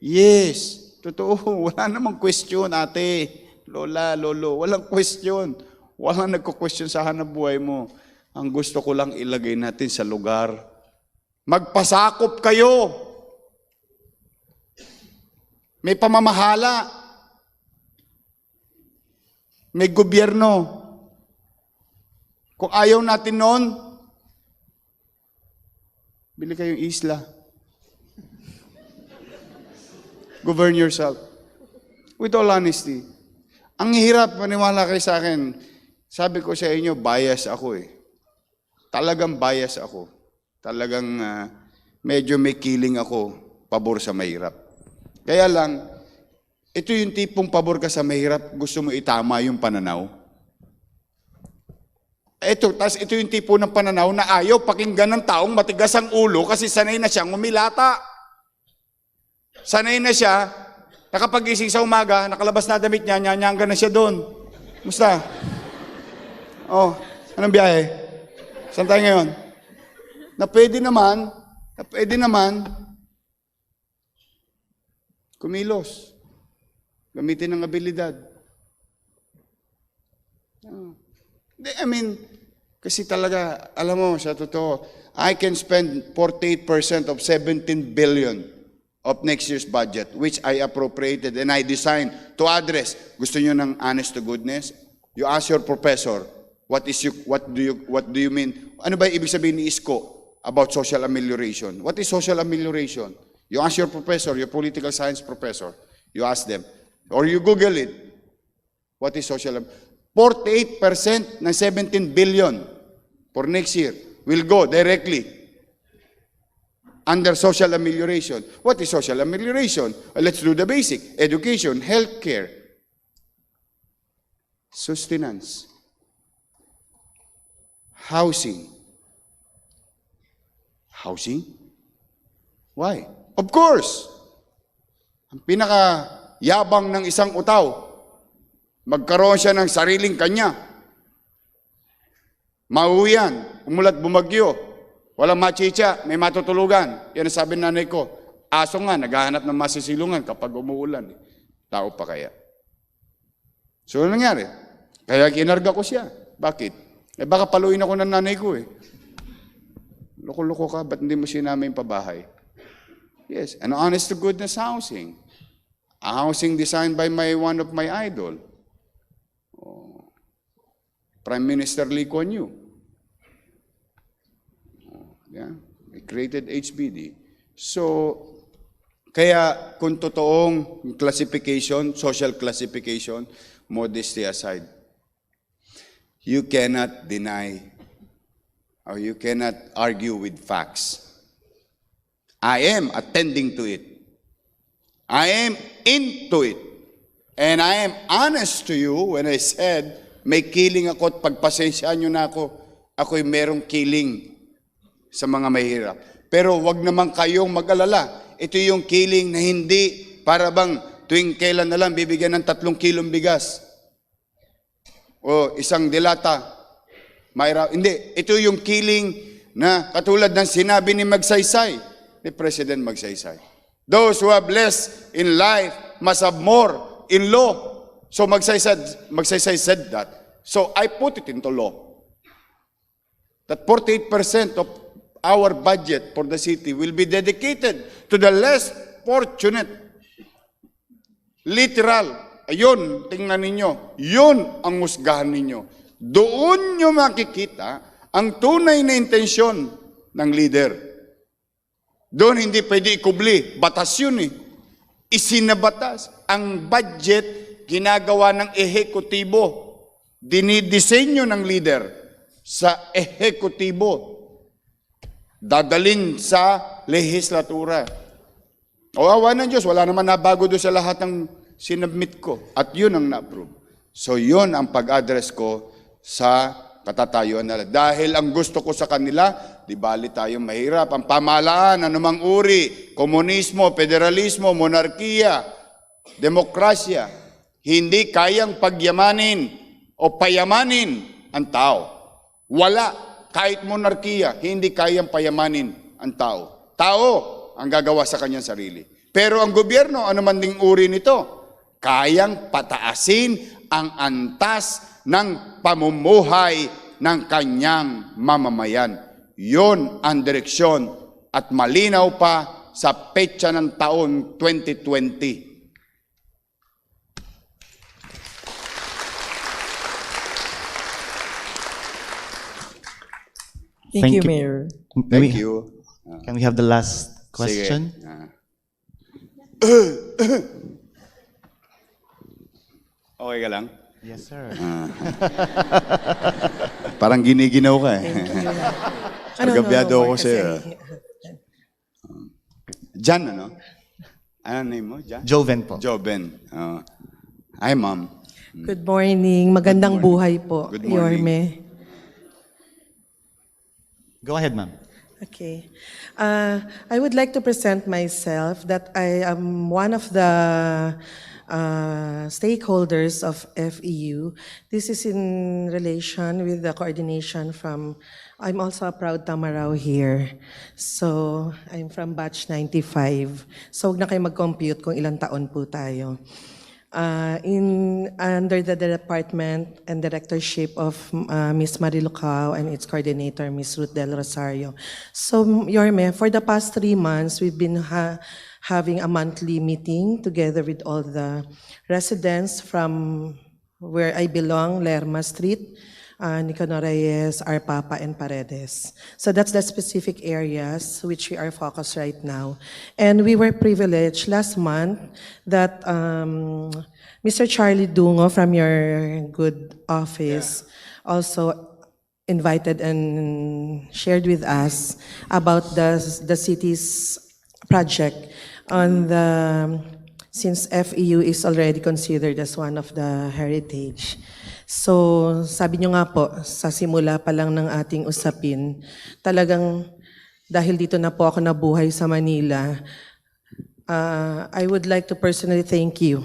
Yes. Totoo. Wala namang question, ate. Lola, lolo. Walang question. Walang nagko-question sa hanap buhay mo. Ang gusto ko lang ilagay natin sa lugar. Magpasakop kayo. May pamamahala. May gobyerno. Kung ayaw natin noon, bili kayong isla. Govern yourself. With all honesty. Ang hirap, maniwala kayo sa akin. Sabi ko sa inyo, bias ako eh. Talagang bias ako. Talagang medyo may kiling ako, pabor sa mahirap. Kaya lang, ito yung tipong pabor ka sa mahirap, gusto mo itama yung pananaw. Ito yung tipo ng pananaw na ayaw pakinggan ng taong matigas ang ulo kasi sanay na siyang umilata. Sanay na siya, nakapagising sa umaga, nakalabas na damit niya, nyanyangga na siya doon. Musta? Oh, anong biyahe? Saan tayo ngayon? Na pwede naman, kumilos. Gamitin ng abilidad. I mean, kasi talaga, alam mo, sa totoo, I can spend 48% of 17 billion of next year's budget, which I appropriated and I designed to address. Gusto nyo ng honest to goodness? You ask your professor, what do you mean? Ano ba ibig sabihin ni Isko about social amelioration? What is social amelioration? You ask your professor, your political science professor, you ask them, or you Google it, what is social amelioration? 48% ng 17 billion for next year will go directly under social amelioration. What is social amelioration? Well, let's do the basic. Education, healthcare, sustenance, housing. Housing? Why? Of course, ang pinakayabang ng isang utaw, magkaroon siya ng sariling kanya. Mauwian, umulat bumagyo, walang machicha, may matutulugan. Yan ang sabi ng nanay ko. Aso nga, naghahanap ng masisilungan kapag umuulan. Tao pa kaya? So, ano nangyari? Kaya kinarga ko siya. Bakit? Baka paluin ako ng nanay ko eh. Loko-loko ka, ba't hindi mo sinama yung pabahay? Yes, an honest to goodness housing. A housing designed by one of my idol. Prime Minister Lee Kuan Yew. Yeah, he created HBD. So, kaya kung totoong classification, social classification, modesty aside, you cannot deny or you cannot argue with facts. I am attending to it. I am into it. And I am honest to you when I said, may kiling ako at pagpasensyaan nyo na ako, ako'y merong kiling sa mga mahirap. Pero wag naman kayong mag-alala. Ito yung kiling na hindi para bang tuwing kailan na lang bibigyan ng 3 kilong bigas o isang dilata. Hindi, ito yung kiling na katulad ng sinabi ni Magsaysay, ni President Magsaysay. Those who have less in life must have more in law. So Magsaysay said that. So I put it into law. That 48% of our budget for the city will be dedicated to the less fortunate. Literal. Ayun, tingnan ninyo. Yun ang husgahan ninyo. Doon nyo makikita ang tunay na intensyon ng leader. Doon hindi pwede ikubli. Batas yun eh. Isinabatas. Ang budget, ginagawa ng ehekutibo. Dinidisenyo ng leader sa ehekutibo. Dadalin sa lehislatura. O awa ng Diyos, wala naman nabago doon sa lahat ng sinubmit ko. At yun ang na-approve. So yun ang pag-address ko sa katatayuan nila. Dahil ang gusto ko sa kanila, di bali tayo mahirap. Ang pamahalaan, anumang uri, komunismo, federalismo, monarkiya, demokrasya, hindi kayang pagyamanin o payamanin ang tao. Wala, kahit monarkiya, hindi kayang payamanin ang tao. Tao ang gagawa sa kanyang sarili. Pero ang gobyerno, anuman ding uri nito, kayang pataasin ang antas ng pamumuhay ng kanyang mamamayan. Yon ang direksyon at malinaw pa sa petsa ng taon 2020. Thank you, Mayor. Thank you. Can we have the last question? Okay ka lang? Yes, sir. Parang giniginaw ka eh. Paggabyado ako sa'yo. Jan, ano? Ano name mo? Jan? Joven po. Joven. Hi, ma'am. Good morning. Magandang Good buhay morning. po, Good morning. Yorme. Go ahead, ma'am. Okay. I would like to present myself that I am one of the stakeholders of FEU. This is in relation with the coordination from, I'm also a proud Tamaraw here. So, I'm from batch 95. So, huwag na kayo mag-compute kung ilang taon po tayo. Under the department and directorship of Ms. Marilucao and its coordinator, Ms. Ruth Del Rosario. So, Yorme, for the past 3 months, we've been having a monthly meeting together with all the residents from where I belong, Lerma Street, Nicanor Reyes, Arpapa, and Paredes. So that's the specific areas which we are focused right now. And we were privileged last month that Mr. Charlie Dungo from your good office also invited and shared with us about the city's project on the, since FEU is already considered as one of the heritage. So, sabi nyo nga po, sa simula pa lang ng ating usapin, talagang dahil dito na po ako nabuhay sa Manila, I would like to personally thank you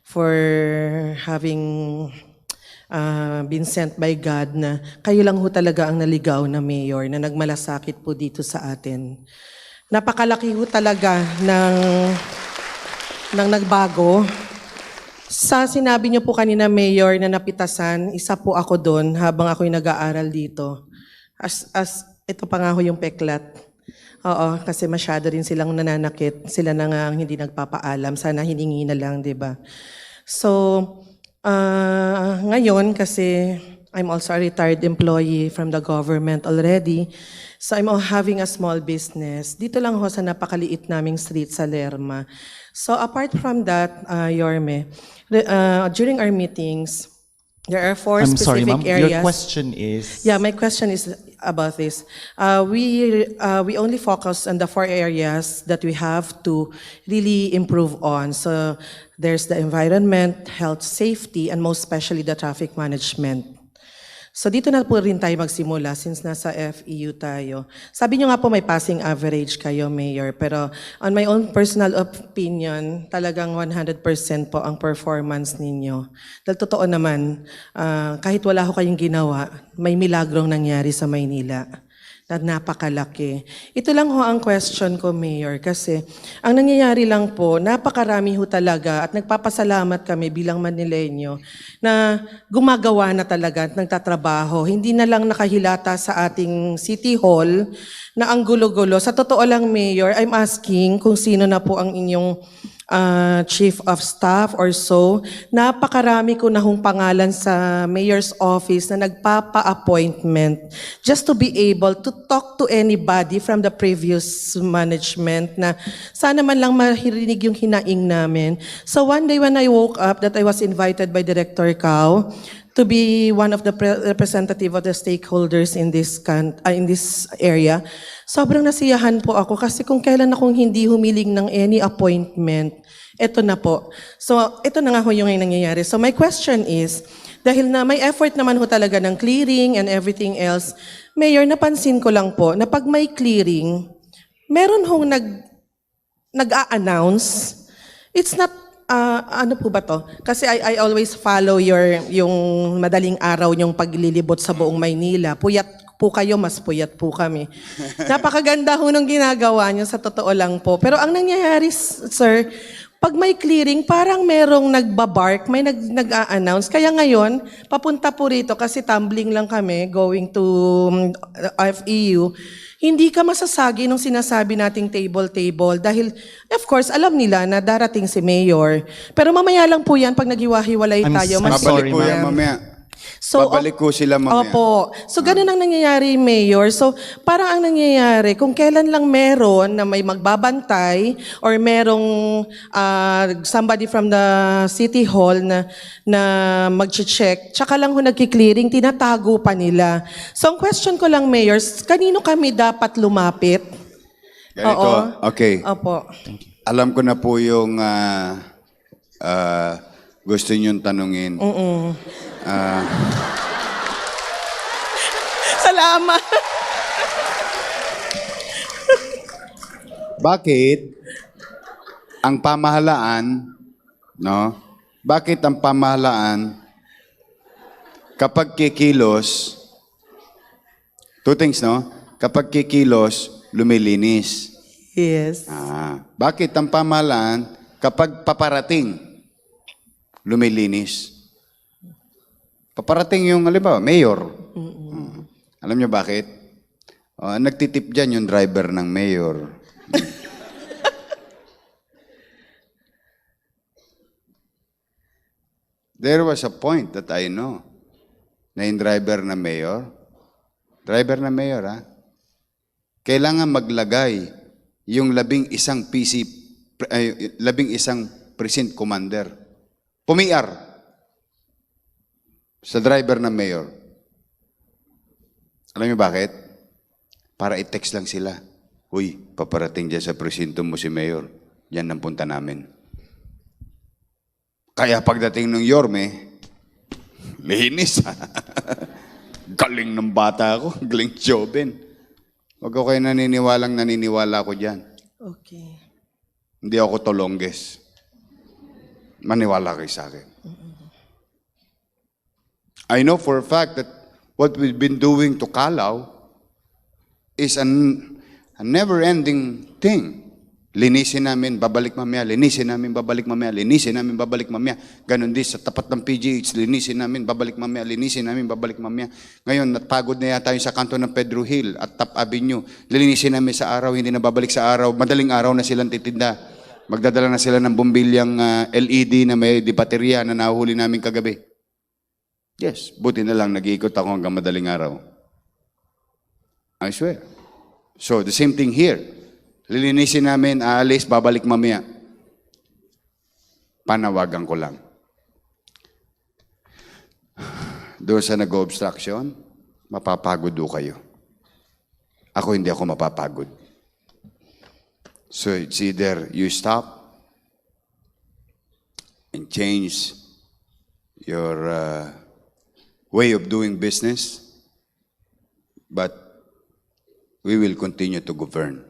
for having been sent by God na kayo lang ho talaga ang naligaw na mayor na nagmalasakit po dito sa atin. Napakalaki ho talaga ng nagbago. Sa sinabi niyo po kanina, Mayor, na napitasan, isa po ako doon habang ako'y nag-aaral dito. Ito pa nga ho yung peklat. Oo, kasi masyado rin silang nananakit. Sila na nga ang hindi nagpapaalam. Sana hiningi na lang, di ba? So, ngayon, kasi I'm also a retired employee from the government already. So I'm having a small business. Dito lang ho sa napakaliit naming street sa Lerma. So apart from that, Yorme, during our meetings, there are 4 I'm sorry, specific ma'am. areas. Your question is? Yeah, my question is about this. We only focus on the 4 areas that we have to really improve on. So there's the environment, health, safety, and most especially the traffic management. So dito na po rin tayo magsimula since nasa FEU tayo. Sabi nyo nga po may passing average kayo, Mayor, pero on my own personal opinion, talagang 100% po ang performance ninyo. Dahil totoo naman, kahit wala ko kayong ginawa, may milagrong nangyari sa Maynila na napakalaki. Ito lang ho ang question ko, Mayor, kasi ang nangyayari lang po, napakarami ho talaga at nagpapasalamat kami bilang Manileño na gumagawa na talaga at nagtatrabaho. Hindi na lang nakahilata sa ating City Hall na ang gulo-gulo. Sa totoo lang, Mayor, I'm asking kung sino na po ang inyong chief of staff or so, napakarami ko na hong pangalan sa mayor's office na nagpapa-appointment just to be able to talk to anybody from the previous management na sana man lang marinig yung hinaing namin. So one day when I woke up that I was invited by Director Cao to be one of the representative of the stakeholders in this area. Sobrang nasiyahan po ako kasi kung kailan akong hindi humiling ng any appointment, eto na po. So, ito na nga ho yung nangyayari. So, my question is, dahil na may effort naman ho talaga ng clearing and everything else, Mayor, napansin ko lang po na pag may clearing, meron hong nag-a-announce. It's not ano po ba to? Kasi I always follow yung madaling araw yung paglilibot sa buong Maynila. Puyat po kayo, mas puyat po kami. Napakaganda ho nung ginagawa niyo, sa totoo lang po. Pero ang nangyayari, sir, pag may clearing, parang merong nagbabark, may nag-a-announce. Kaya ngayon, papunta po rito kasi tumbling lang kami, going to OFW. Hindi ka masasagi nung sinasabi nating table dahil, of course, alam nila na darating si Mayor. Pero mamaya lang po yan, pag naghiwa-hiwalay tayo. I'm sorry, Babalik po yan ma'am. mamaya. So, Babalik ko sila mamaya. Opo. So, ganun ang nangyayari, Mayor. So, parang ang nangyayari, kung kailan lang meron na may magbabantay or merong somebody from the City Hall na mag-check, tsaka lang ho nagki-clearing, tinatago pa nila. So, ang question ko lang, Mayor, kanino kami dapat lumapit? Ganito, Oo. okay. Opo. Alam ko na po yung gusto niyong tanungin. Salamat. Bakit ang pamahalaan, no? Bakit ang pamahalaan kapag kikilos, two things, no? Kapag kikilos, lumilinis. Yes. Bakit ang pamahalaan kapag paparating, lumilinis? Paparating yung, halimbawa, mayor. Alam niyo bakit? Nagtitip dyan yung driver ng mayor. There was a point that I know na yung driver na mayor, kailangan maglagay yung 11 precinct commander. Pumiar sa driver ng mayor. Alam niyo bakit? Para i-text lang sila. Uy, paparating dyan sa presinto mo si mayor. Yan ang punta namin. Kaya pagdating ng Yorme, linis. Galing ng bata ako. Galing joben. Huwag ako kayo naniniwala ko dyan. Okay. Hindi ako tolongges. Maniwala kayo sa akin. I know for a fact that what we've been doing to Calao is a never-ending thing. Linisin namin, babalik mamaya. Linisin namin, babalik mamaya. Linisin namin, babalik mamaya. Ganon din sa tapat ng PGH. Linisin namin, babalik mamaya. Linisin namin, babalik mamaya. Ngayon, napagod na yata yung sa kanto ng Pedro Hill at Top Avenue. Linisin namin sa araw, hindi na babalik sa araw. Madaling araw na silang titinda. Magdadala na sila ng bumbilyang LED na may baterya na nahuli namin kagabi. Yes, buti na lang nag-iikot ako hanggang madaling araw. I swear. So, the same thing here. Lilinisin namin, aalis, babalik mamaya. Panawagan ko lang. Doon sa nag-obstruction, mapapagod do kayo. Ako hindi ako mapapagod. So, it's either you stop and change your way of doing business, but we will continue to govern.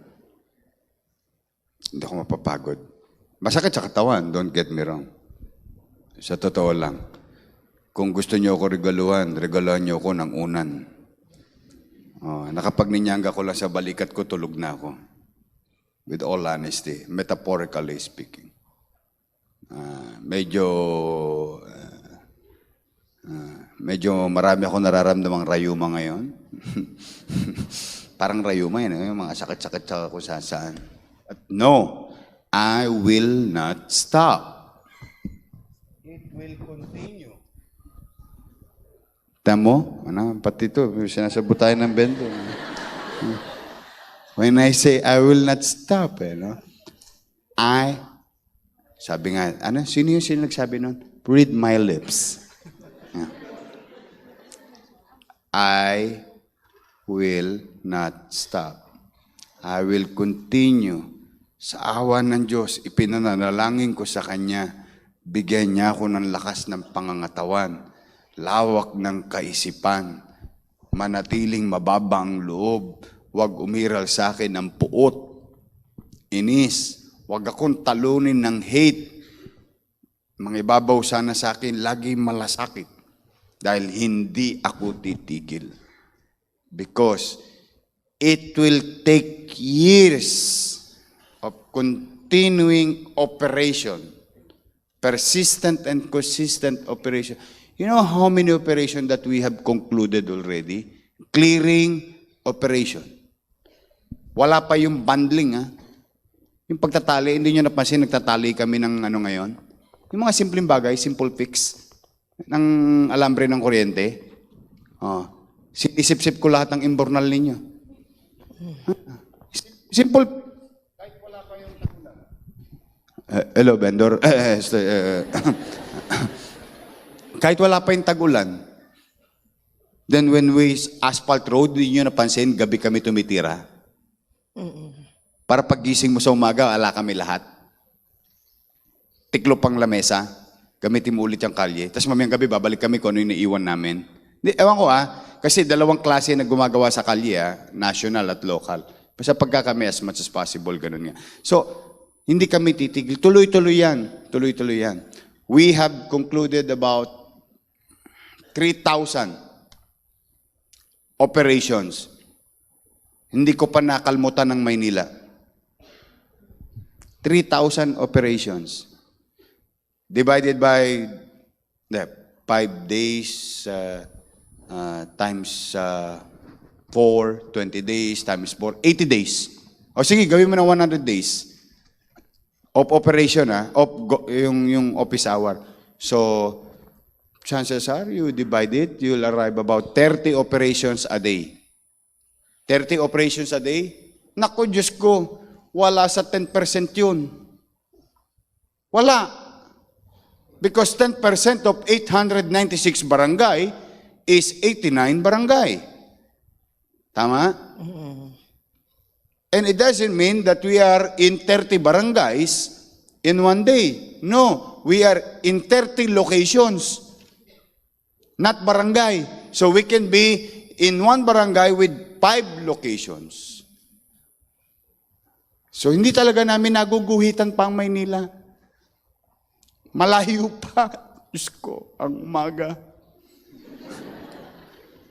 Hindi ako mapapagod. Masakit sa katawan, don't get me wrong. Sa totoo lang. Kung gusto niyo ako regaluhan niyo ako ng unan. Nakapagninyanga ko lang sa balikat ko, tulog na ako. With all honesty, metaphorically speaking. Medyo marami ako nararamdamang rayuma ngayon. Parang rayuma yan, yung mga sakit-sakit sa kung saan. At no, I will not stop. It will continue. Tamo? Ano? Pati ito, sinasabot tayo ng bento. When I say, I will not stop, no? Sabi nga, sino yung nagsabi nun? Read my lips. I will not stop. I will continue. Sa awa ng Diyos, ipinanalangin ko sa Kanya, bigyan niya ako ng lakas ng pangangatawan, lawak ng kaisipan, manatiling mababa ang loob, huwag umiral sa akin ng puot, inis, huwag akong talunin ng hate, mangibabaw sana sa akin, lagi malasakit, dahil hindi ako titigil. Because it will take years of continuing operation, persistent and consistent operation. You know how many operations that we have concluded already? Clearing operation. Wala pa yung bundling, ha? Yung pagtatali, hindi nyo napansin, nagtatali kami ng ngayon? Yung mga simpleng bagay, simple fix, ng alambre ng kuryente. Sinisip-sip ko lahat ng imbornal ninyo. Simple. Kahit wala pa yung tagulan. Hello, vendor. Kahit wala pa yung tagulan, then when we asphalt road, hindi nyo napansin, gabi kami tumitira. Para pagising mo sa umaga, ala kami lahat. Tiklo pang lamesa, gamitin mo ulit yung kalye. Tapos mamayang gabi, babalik kami kung ano yung naiwan namin. Ewan ko kasi dalawang klase na gumagawa sa kalye, national at local. Basta pagka kami as much as possible, ganun nga. So, hindi kami titigil. Tuloy-tuloy yan. Tuloy-tuloy yan. We have concluded about 3,000 operations. Hindi ko pa nakalmutan ng Maynila. 3,000 operations. Divided by 5 days times 4, 20 days times 4, 80 days. O sige, gawin mo na 100 days of operation, yung office hour. So, chances are, you divide it, you'll arrive about 30 operations a day. 30 operations a day? Naku, Diyos ko, wala sa 10% yun. Wala. Because 10% of 896 barangay is 89 barangay. Tama? And it doesn't mean that we are in 30 barangays in one day. No, we are in 30 locations, not barangay. So we can be in one barangay with 5 locations. So hindi talaga namin naguguhitan pa ang Maynila. Malayo pa. Diyos ko, ang umaga.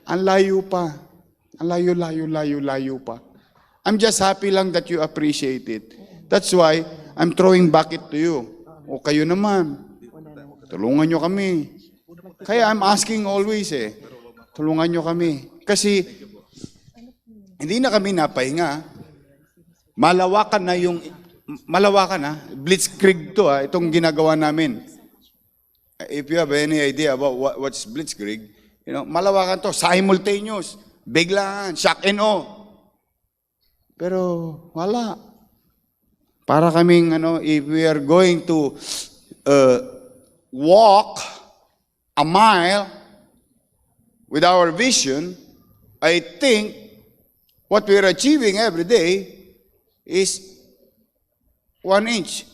Ang layo pa. Ang layo pa. I'm just happy lang that you appreciate it. That's why I'm throwing back it to you. O kayo naman. Tulungan nyo kami. Kaya I'm asking always tulungan nyo kami. Kasi hindi na kami napahinga. Malawakan na, blitzkrieg to itong ginagawa namin. If you have any idea about what's blitzkrieg, malawakan to, simultaneous, biglaan, shock and awe. Pero wala. Para kaming if we are going to walk a mile with our vision, I think what we are achieving every day is 1 inch.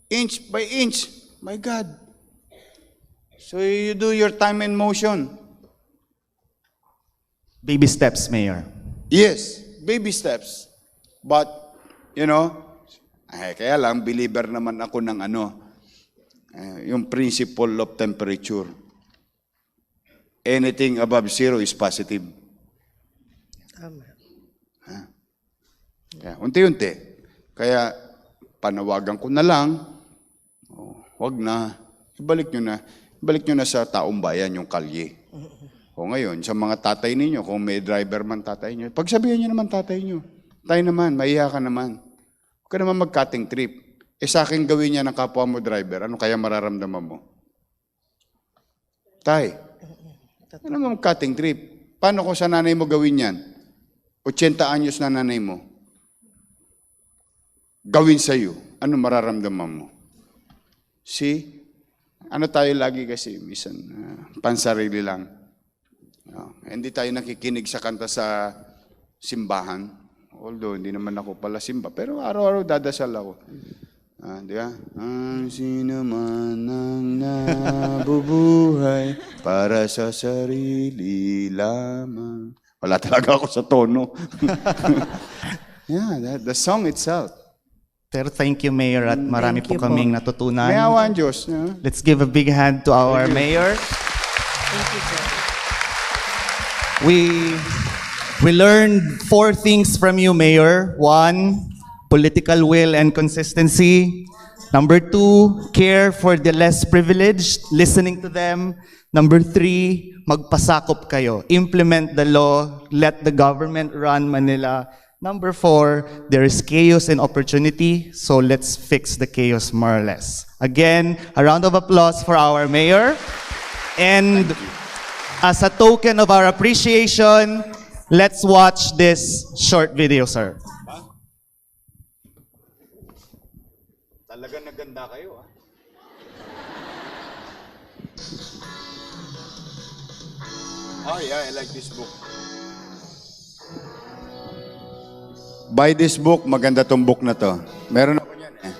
Inch by inch. My God. So you do your time and motion. Baby steps, Mayor. Yes, baby steps. But, kaya lang, believer naman ako ng yung principle of temperature. Anything above 0 is positive. Tama. Kaya, unti-unti. Kaya, panawagan ko na lang, wag na, ibalik nyo na sa taong bayan yung kalye. O ngayon, sa mga tatay ninyo, kung may driver man tatay nyo, pagsabihan nyo naman tatay nyo. Tayo naman, mahiya ka naman. Huwag ka naman mag-cutting trip. Sa akin gawin niya ng kapwa mo driver, ano kaya mararamdaman mo? Tay, ano naman mag-cutting trip? Paano kung sa nanay mo gawin yan? 80 anyos na nanay mo. Gawin sa'yo, ano mararamdaman mo? See? Ano tayo lagi kasi, minsan, pansarili lang. Hindi tayo nakikinig sa kanta sa simbahan. Although, hindi naman ako pala simba. Pero araw-araw dadasal ako. Di ba? Ang sino man ang nabubuhay para sa sarili lamang. Wala talaga ako sa tono. Yeah, the song itself. Pero thank you, Mayor, at marami Thank po you kaming po. natutunan. May awa ang Diyos. Let's give a big hand to our Mayor. Thank you, sir. We learned 4 things from you, Mayor. 1, political will and consistency. Number 2, care for the less privileged, listening to them. Number 3, magpasakop kayo. Implement the law, let the government run Manila. Number 4, there is chaos and opportunity, so let's fix the chaos more or less. Again, a round of applause for our Mayor. And as a token of our appreciation, let's watch this short video, sir. Talaga naganda kayo, Oh yeah, I like this book. Buy this book, maganda tong book na to. Meron ako niyan eh.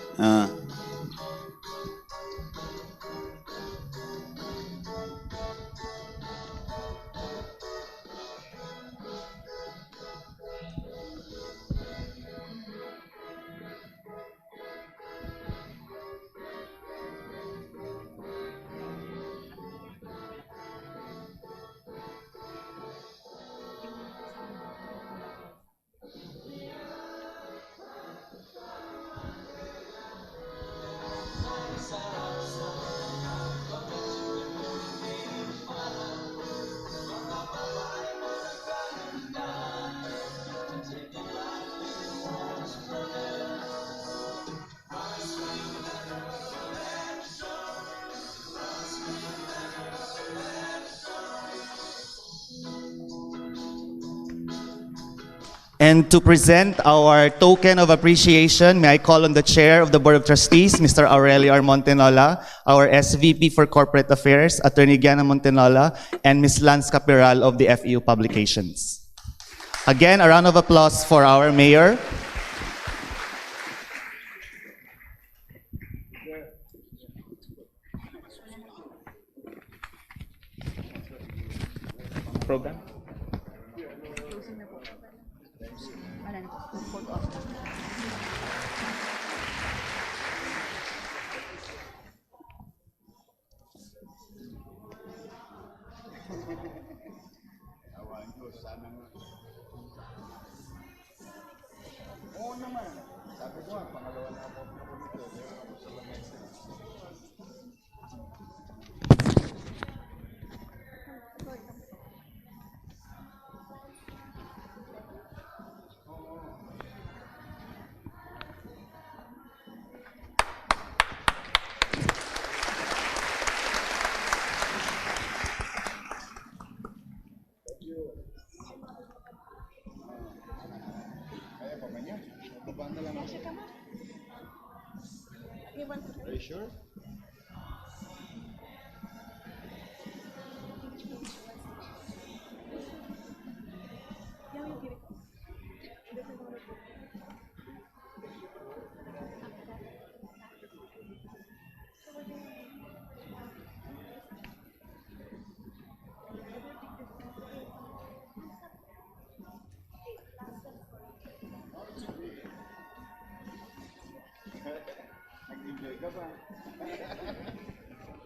And to present our token of appreciation, may I call on the Chair of the Board of Trustees, Mr. Aurelio R. Montenola, our SVP for Corporate Affairs, Attorney Gianna Montenola, and Ms. Lance Capiral of the FEU Publications. Again, a round of applause for our Mayor. Program? Are you sure?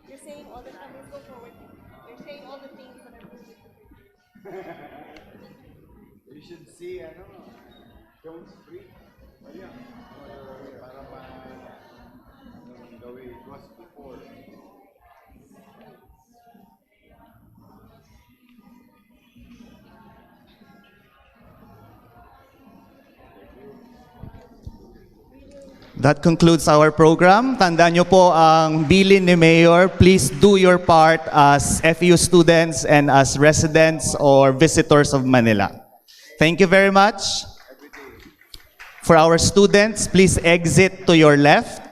You're saying all the time, go forward. You're saying all the things that are You should see, don't speak. Para the way it was before. That concludes our program. Tandaan nyo po ang bilin ni Mayor. Please do your part as FEU students and as residents or visitors of Manila. Thank you very much. For our students, please exit to your left.